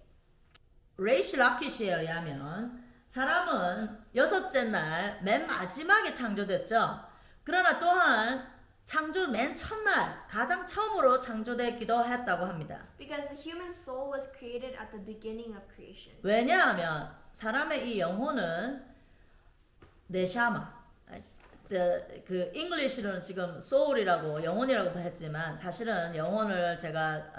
레이시 라키시에 의하면 사람은 여섯째 날 맨 마지막에 창조됐죠. 그러나 또한 창조 맨 첫날 가장 처음으로 창조됐기도 했다고 합니다. Because the human soul was created at the beginning of creation. 왜냐하면 사람의 이 영혼은 네샤마 그 잉글리시로는 지금 soul이라고 영혼이라고 했지만 사실은 영혼을 제가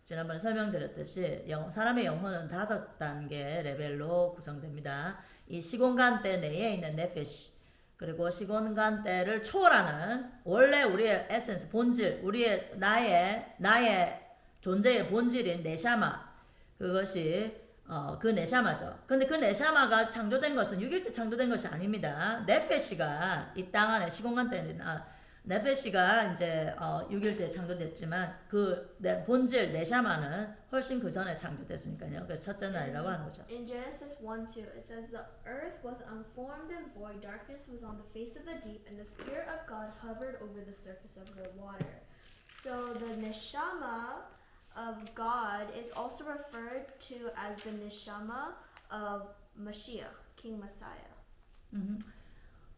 지난번에 설명드렸듯이 사람의 영혼은 5단계 레벨로 구성됩니다. 이 시공간 때 내에 있는 네페시 그리고 시공간 때를 초월하는 원래 우리의 에센스 본질 우리의 나의 존재의 본질인 네샤마 그것이 그 네샤마죠. 근데 그 네샤마가 창조된 것은 6일째 창조된 것이 아닙니다. 네페시가 이 땅 안에 시공간 때는 네페시가 이제 6일째 창조됐지만 그 본질 네샤마는 훨씬 그 전에 창조됐으니까요. 그래서 첫째 날이라고 하는 거죠. In Genesis 1:2, it says the earth was unformed and void, darkness was on the face of the deep, and the Spirit of God hovered over the surface of the water. So the neshama of God is also referred to as the neshama of Mashiach, King Messiah.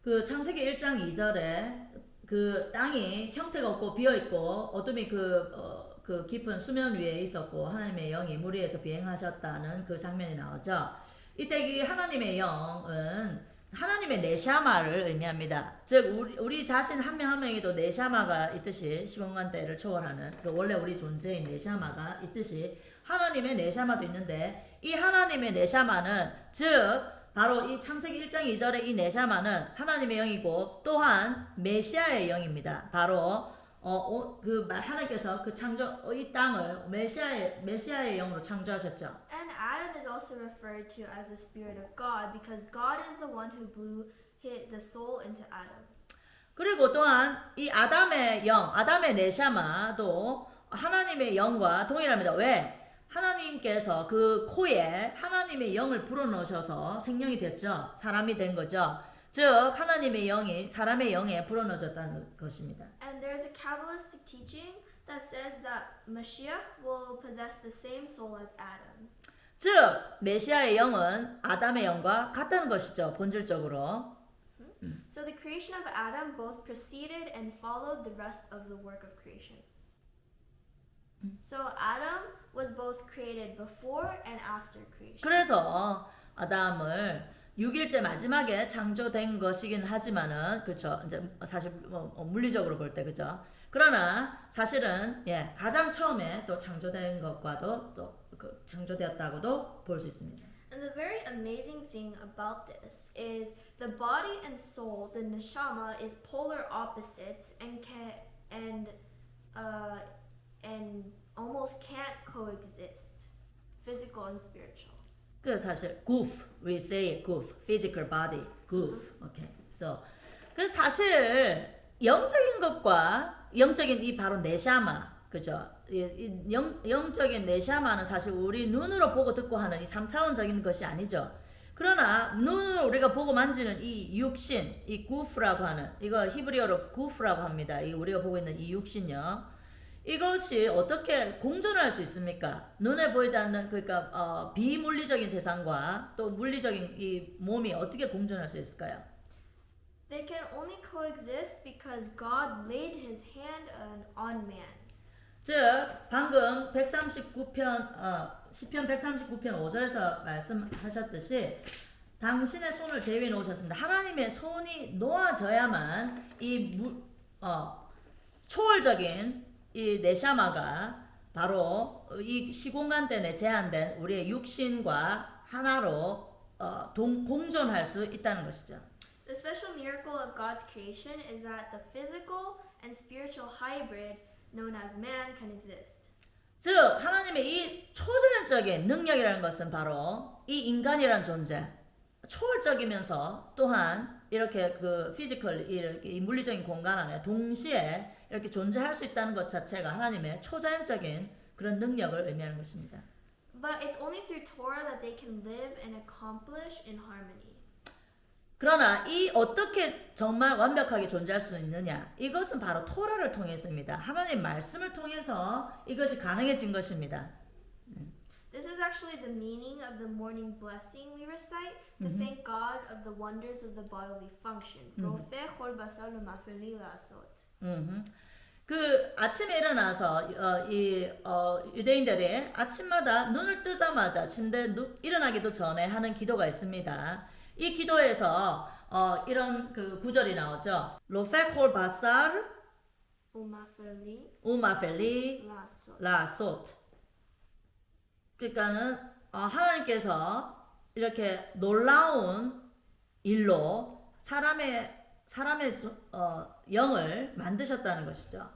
그 창세기 1장 2절에 그 땅이 형태가 없고 비어 있고 어둠이 그 그 깊은 수면 위에 있었고 하나님의 영이 물 위에서 비행하셨다는 그 장면이 나오죠. 이때 이 하나님의 영은 하나님의 네샤마를 의미합니다. 즉 우리 자신 한 명 한 명에도 네샤마가 있듯이 시공간 때를 초월하는 그 원래 우리 존재인 네샤마가 있듯이 하나님의 네샤마도 있는데 이 하나님의 네샤마는 즉 바로 이 창세기 1장 2절의 이 네샤마는 하나님의 영이고 또한 메시아의 영입니다. 바로 하나님께서 그 이 땅을 메시아의 영으로 창조하셨죠. And Adam is also referred to as the Spirit of God because God is the one who blew the soul into Adam. 그리고 또한 이 아담의 영, 아담의 네샤마도 하나님의 영과 동일합니다. 왜? 하나님께서 그 코에 하나님의 영을 불어넣으셔서 생명이 됐죠. 사람이 된 거죠. 즉 하나님의 영이 사람의 영에 불어넣어졌다는 것입니다. And there's a Kabbalistic teaching that says that Mashiach will possess the same soul as Adam. 즉 메시아의 영은 아담의 영과 같다는 것이죠. 본질적으로. So the creation of Adam both preceded and followed the rest of the work of creation. So Adam was both created before and after creation. 그래서 아담을 6일째 마지막에 창조된 것이긴 하지만은 그렇죠. 이제 사실 물리적으로 볼 때 그죠. 그러나 사실은 가장 처음에 또 창조된 것과도 또 창조되었다고도 볼 수 있습니다. And the very amazing thing about this is the body and soul, the neshama, is polar opposites and almost can't coexist, physical and spiritual. 그 사실 goof, we say goof, physical body, goof. Okay. So 그래서 사실 영적인 것과 영적인 이 바로 네샤마, 그죠? 영적인 네샤마는 사실 우리 눈으로 보고 듣고 하는 이 3차원적인 것이 아니죠. 그러나 눈으로 우리가 보고 만지는 이 육신, 이 구프라고 하는 이거 히브리어로 구프라고 합니다. 이 우리가 보고 있는 이 육신요. 이것이 어떻게 공존할 수 있습니까? 눈에 보이지 않는 그러니까 비물리적인 세상과 또 물리적인 이 몸이 어떻게 공존할 수 있을까요? They can only coexist because God laid His hand on man. 즉 방금 139편 시편 139편 5절에서 말씀하셨듯이 당신의 손을 제 위에 놓으셨습니다. 하나님의 손이 놓아져야만 이 초월적인 이 네샤마가 바로 이 시공간 때문에 제한된 우리의 육신과 하나로 공존할 수 있다는 것이죠. The special miracle of God's creation is that the physical and spiritual hybrid known as man can exist. 즉 하나님의 이 초자연적인 능력이라는 것은 바로 이 인간이란 존재 초월적이면서 또한 이렇게 그 피지컬 이 물리적인 공간 안에 동시에 이렇게 존재할 수 있다는 것 자체가 하나님의 초자연적인 그런 능력을 의미하는 것입니다. But it's only through Torah that they can live and accomplish in harmony. 그러나 이 어떻게 정말 완벽하게 존재할 수 있느냐? 이것은 바로 토라를 통해서입니다. 하나님 말씀을 통해서 이것이 가능해진 것입니다. This is actually the meaning of the morning blessing we recite to thank God of the wonders of the bodily function. Rofeh chol basar u'mafeli la'asot. 그 아침에 일어나서 유대인들이 아침마다 눈을 뜨자마자 침대에 일어나기도 전에 하는 기도가 있습니다. 이 기도에서 이런 그 구절이 나오죠. 로페콜 바사르 우마펠리 La'asot. 라소트. 그러니까는 하나님께서 이렇게 놀라운 일로 사람의 영을 만드셨다는 것이죠.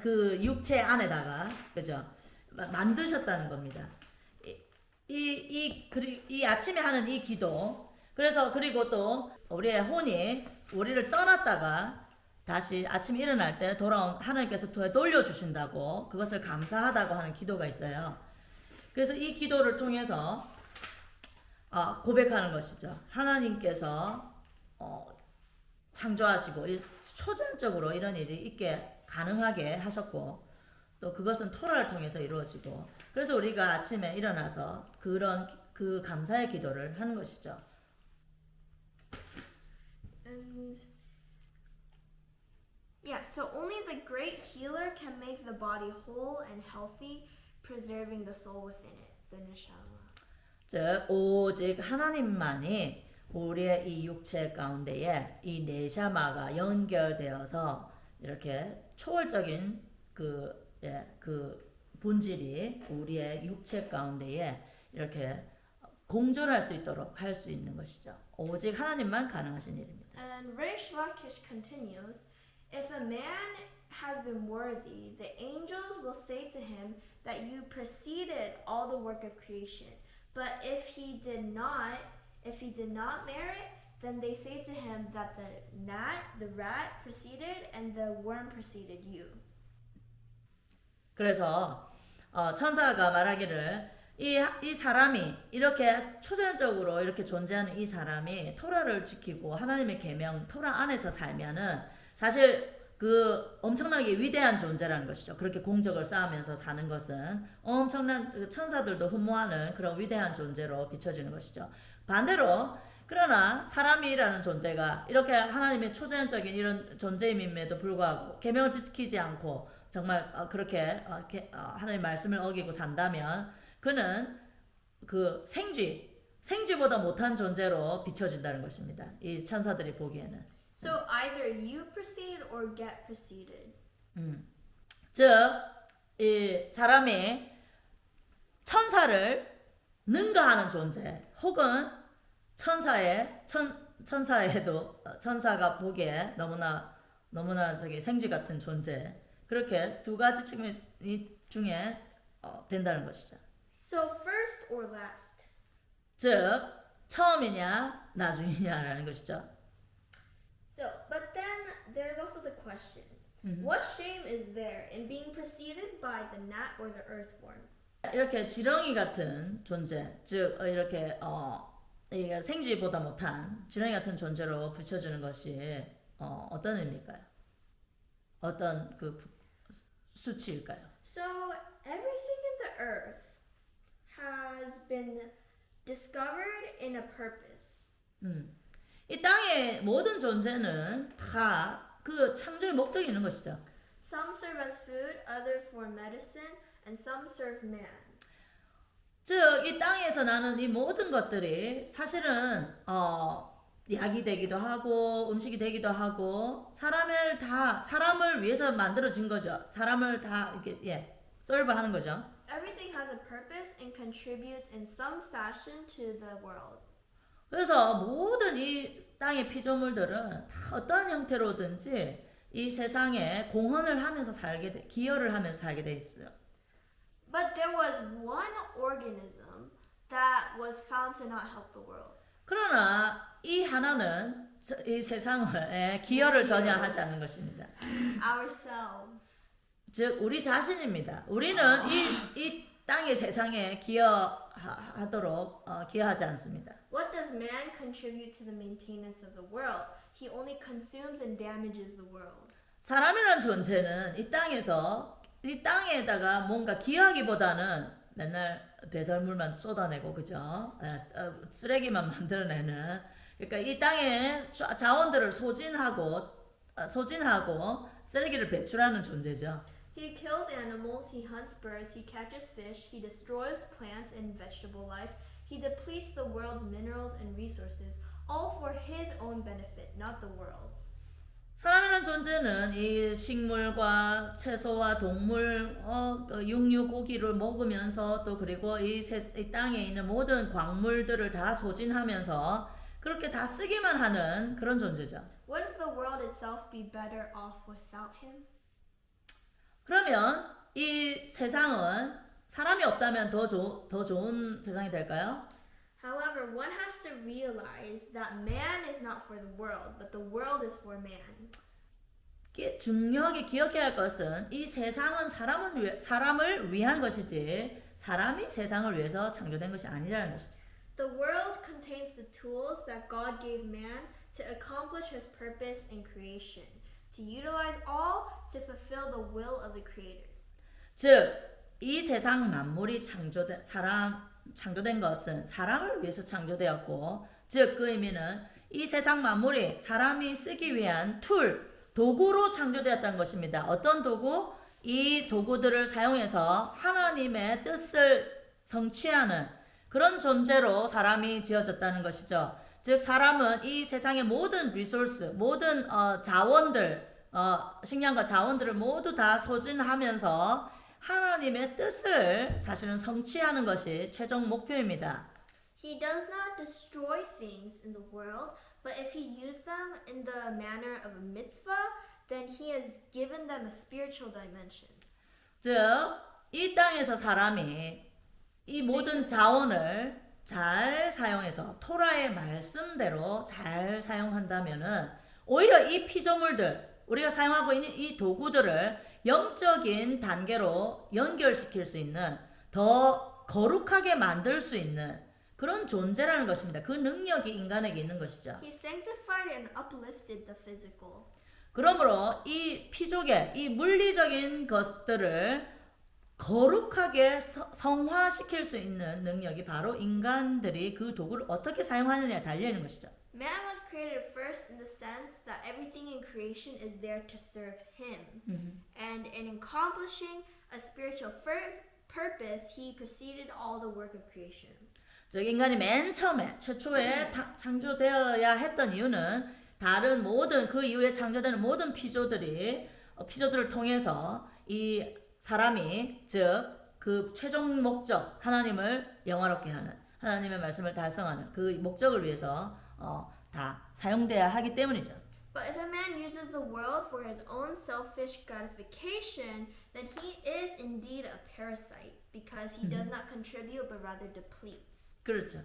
그 육체 안에다가 그죠? 만드셨다는 겁니다. 이 아침에 하는 이 기도. 그래서 그리고 또 우리의 혼이 우리를 떠났다가 다시 아침에 일어날 때 돌아온 하나님께서 돌려주신다고 그것을 감사하다고 하는 기도가 있어요. 그래서 이 기도를 통해서 고백하는 것이죠. 하나님께서 창조하시고 초전적으로 이런 일이 있게 가능하게 하셨고 또 그것은 토라를 통해서 이루어지고 그래서 우리가 아침에 일어나서 그 감사의 기도를 하는 것이죠. And Yeah, so only the great healer can make the body whole and healthy, preserving the soul within it, the neshama. 즉 오직 하나님만이 우리의 이 육체 가운데에 이 네샤마가 연결되어서 이렇게 초월적인 그 본질이 우리의 육체 가운데에 이렇게 공존할 수 있도록 할 수 있는 것이죠. 오직 하나님만 가능하신 일입니다. And Reish Lakish continues, if a man has been worthy, the angels will say to him that you preceded all the work of creation. But if he did not merit, then they say to him that the rat preceded and the worm preceded you. 그래서 천사가 말하기를 이 사람이 이렇게 초전적으로 이렇게 존재하는 이 사람이 토라를 지키고 하나님의 계명 토라 안에서 살면은 사실 그 엄청나게 위대한 존재라는 것이죠. 그렇게 공적을 쌓으면서 사는 것은 엄청난 천사들도 흠모하는 그런 위대한 존재로 비춰지는 것이죠. 반대로 그러나 사람이라는 존재가 이렇게 하나님의 초자연적인 이런 존재임에도 불구하고 계명을 지키지 않고 정말 그렇게 하나님의 말씀을 어기고 산다면 그는 그 생쥐보다 못한 존재로 비춰진다는 것입니다. 이 천사들이 보기에는. So either you precede or get preceded. 즉, 이 사람이 천사를 능가하는 존재, 혹은 천사에도 천사가 보기에 너무나 저기 생쥐 같은 존재, 그렇게 두 가지 측면 중에 된다는 것이죠. So first or last? 즉, 처음이냐 나중이냐라는 것이죠. So, but then there's also the question. What shame is there in being preceded by the gnat or the earthworm? 이렇게 지렁이 같은 존재, 즉 이렇게 이 생쥐보다 못한 지렁이 같은 존재로 붙여주는 것이 어떤 의미일까요? 어떤 그 수치일까요? So everything in the earth has been discovered in a purpose. 이 땅의 모든 존재는 다 그 창조의 목적이 있는 것이죠. Some serve as food, other for medicine, and some serve man. 즉, 이 땅에서 나는 이 모든 것들이 사실은 약이 되기도 하고 음식이 되기도 하고 사람을 위해서 만들어진 거죠. 사람을 다 이렇게 서브하는 거죠. Everything has a purpose and contributes in some fashion to the world. 그래서 모든 이 땅의 피조물들은 다 어떠한 형태로든지 이 세상에 공헌을 하면서 기여를 하면서 살게 돼 있어요. But there was one organism that was found to not help the world. 그러나 이 하나는 이 세상에 기여를 전혀 하지 않는 것입니다. Ourselves. 즉 우리 자신입니다. 우리는 이 땅의 세상에 기여하도록 기여하지 않습니다. What does man contribute to the maintenance of the world? He only consumes and damages the world. 사람이라는 존재는 이 땅에다가 뭔가 기여하기보다는 맨날 배설물만 쏟아내고 그죠? 쓰레기만 만들어내는 그러니까 이 땅의 자원들을 소진하고 쓰레기를 배출하는 존재죠. He kills animals, he hunts birds, he catches fish, he destroys plants and vegetable life, he depletes the world's minerals and resources, all for his own benefit, not the world's. 사람이라는 존재는 이 식물과 채소와 동물, 육류, 고기를 먹으면서 또 그리고 이 땅에 있는 모든 광물들을 다 소진하면서 그렇게 다 쓰기만 하는 그런 존재죠. Wouldn't the world itself be better off without him? 그러면 이 세상은 사람이 없다면 더 좋은 세상이 될까요? However, one has to realize that man is not for the world, but the world is for man. 중요하게 기억해야 할 것은 이 세상은 사람을 위한 것이지 사람이 세상을 위해서 창조된 것이 아니라는 것이죠. The world contains the tools that God gave man to accomplish his purpose in creation, to utilize all to fulfill the will of the Creator. 즉, 이 세상 만물이 창조된 것은 사람을 위해서 창조되었고, 즉 그 의미는 이 세상 만물이 사람이 쓰기 위한 도구로 창조되었다는 것입니다. 어떤 도구? 이 도구들을 사용해서 하나님의 뜻을 성취하는 그런 존재로 사람이 지어졌다는 것이죠. 즉 사람은 이 세상의 모든 리소스, 모든 자원들, 식량과 자원들을 모두 다 소진하면서 하나님의 뜻을 사실은 성취하는 것이 최종 목표입니다. He does not destroy things in the world, but if he used them in the manner of a mitzvah, then he has given them a spiritual dimension. 즉, 이 땅에서 사람이 이 모든 자원을 잘 사용해서 토라의 말씀대로 잘 사용한다면은 오히려 이 피조물들, 우리가 사용하고 있는 이 도구들을 영적인 단계로 연결시킬 수 있는 더 거룩하게 만들 수 있는 그런 존재라는 것입니다. 그 능력이 인간에게 있는 것이죠. He sanctified and uplifted the physical. 그러므로 이 피족의 이 물리적인 것들을 거룩하게 성화시킬 수 있는 능력이 바로 인간들이 그 도구를 어떻게 사용하느냐에 달려있는 것이죠. Man was created first in the sense that everything in creation is there to serve him. And in accomplishing a spiritual purpose, he preceded all the work of creation. 즉 인간이 맨 처음에 최초에 창조되어야 했던 이유는 다른 모든 그 이후에 창조되는 모든 피조들을 통해서 이 사람이 즉 그 최종 목적 하나님을 영화롭게 하는 하나님의 말씀을 달성하는 그 목적을 위해서 다 사용돼야 하기 때문이죠. But if a man uses the world for his own selfish gratification, then he is indeed a parasite because he does not contribute but rather depletes. 그렇죠.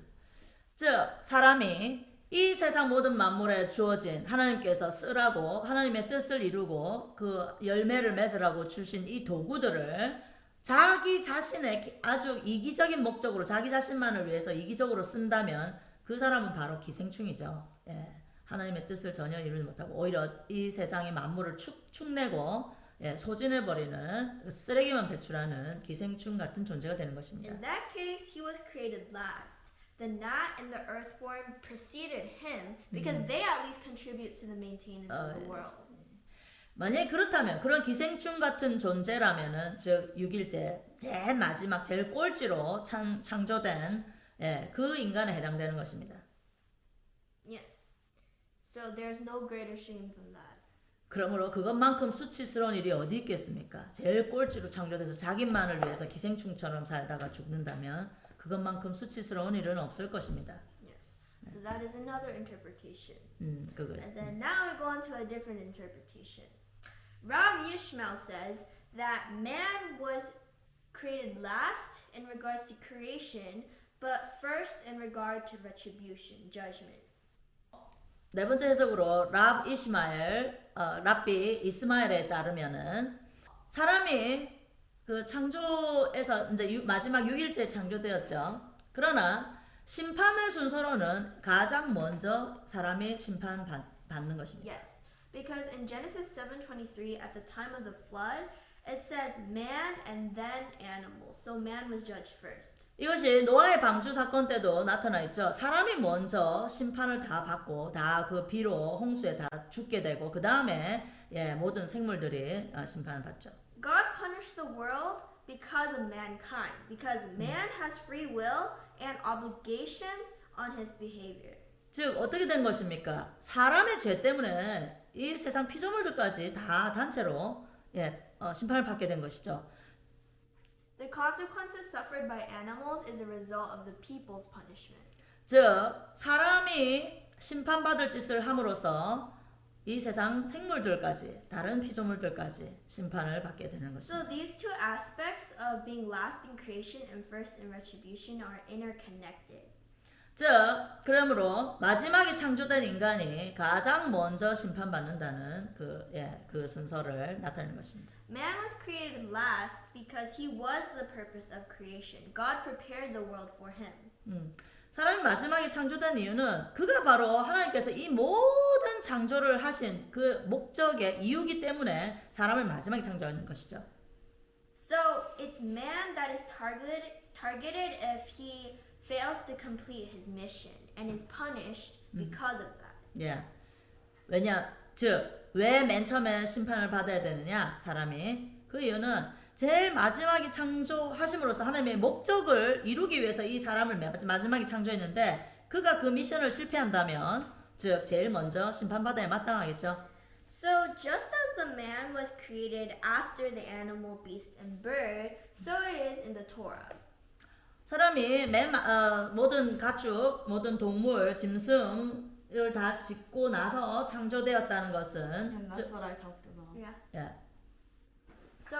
즉 사람이 이 세상 모든 만물에 주어진 하나님께서 쓰라고 하나님의 뜻을 이루고 그 열매를 맺으라고 주신 이 도구들을 자기 자신의 아주 이기적인 목적으로 자기 자신만을 위해서 이기적으로 쓴다면 그 사람은 바로 기생충이죠. 예, 하나님의 뜻을 전혀 이루지 못하고 오히려 이 세상의 만물을 축내고 소진해버리는 쓰레기만 배출하는 기생충 같은 존재가 되는 것입니다. In that case, he was created last. The gnat and the earthworm preceded him because they at least contribute to the maintenance of the world. 만약에 그렇다면 그런 기생충 같은 존재라면은 즉 6일째 제일 마지막 제일 꼴찌로 창조된 그 인간에 해당되는 것입니다. Yes. So there's no greater shame than that. 그러므로 그것만큼 수치스러운 일이 어디 있겠습니까? 제일 꼴찌로 창조돼서 자기만을 위해서 기생충처럼 살다가 죽는다면 그것만큼 수치스러운 일은 없을 것입니다. Yes. So that is another interpretation. 그거예요. And then now we go on to a different interpretation. Rav Yishmael says that man was created last in regards to creation, but first in regard to retribution, judgment. 네 번째 해석으로 랍비 이스마엘에 따르면은 사람이 그 창조에서 이제 마지막 6일째 창조되었죠. 그러나 심판의 순서로는 가장 먼저 사람이 심판받는 것입니다. Yes, because in Genesis 7:23, at the time of the flood, it says man and then animals. So man was judged first. 이것이 노아의 방주 사건 때도 나타나 있죠. 사람이 먼저 심판을 다 받고 다 그 비로 홍수에 다 죽게 되고 그 다음에 모든 생물들이 심판을 받죠. God punished the world because of mankind, because man has free will and obligations on his behavior. 즉 어떻게 된 것입니까? 사람의 죄 때문에 이 세상 피조물들까지 다 단체로 심판을 받게 된 것이죠. The consequences suffered by animals is a result of the people's punishment. 즉 사람이 심판받을 짓을 함으로써 이 세상 생물들까지 다른 피조물들까지 심판을 받게 되는 것입니다. So these two aspects of being last in creation and first in retribution are interconnected. 즉 그러므로 마지막에 창조된 인간이 가장 먼저 심판받는다는 그 순서를 나타내는 것입니다. Man was created last because he was the purpose of creation. God prepared the world for him. 사람이 마지막에 창조된 이유는 그가 바로 하나님께서 이 모든 창조를 하신 그 목적의 이유이기 때문에 사람을 마지막에 창조하는 것이죠. So it's man that is targeted if he fails to complete his mission and is punished because of that. 왜냐 즉 왜 맨 처음에 심판을 받아야 되느냐 사람이 그 이유는 제일 마지막에 창조하심으로써 하나님의 목적을 이루기 위해서 이 사람을 마지막에 창조했는데 그가 그 미션을 실패한다면 즉 제일 먼저 심판받아야 마땅하겠죠. So just as the man was created after the animal, beast, and bird, so it is in the Torah. 사람이 모든 가축, 모든 동물, 짐승을 다 짓고 나서 창조되었다는 것은 And that's what I talked about. Yeah. 예, So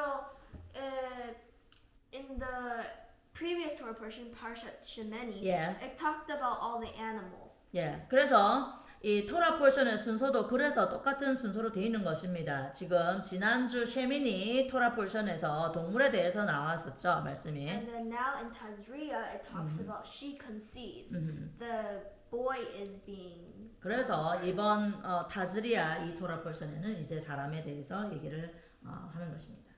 in the previous Torah portion, Parshat Shemini, Yeah. it talked about all the animals. 예, 그래서 이 토라 포션의 순서도 그래서 똑같은 순서로 되어 있는 것입니다. 지금 지난주 쉐미니 토라 포션에서 동물에 대해서 나왔었죠, 말씀이. And then now in Tazria, it talks about she conceives. The boy is being. 그래서 이번 타즈리아 이 토라 포션에는 이제 사람에 대해서 얘기를 하는 것입니다.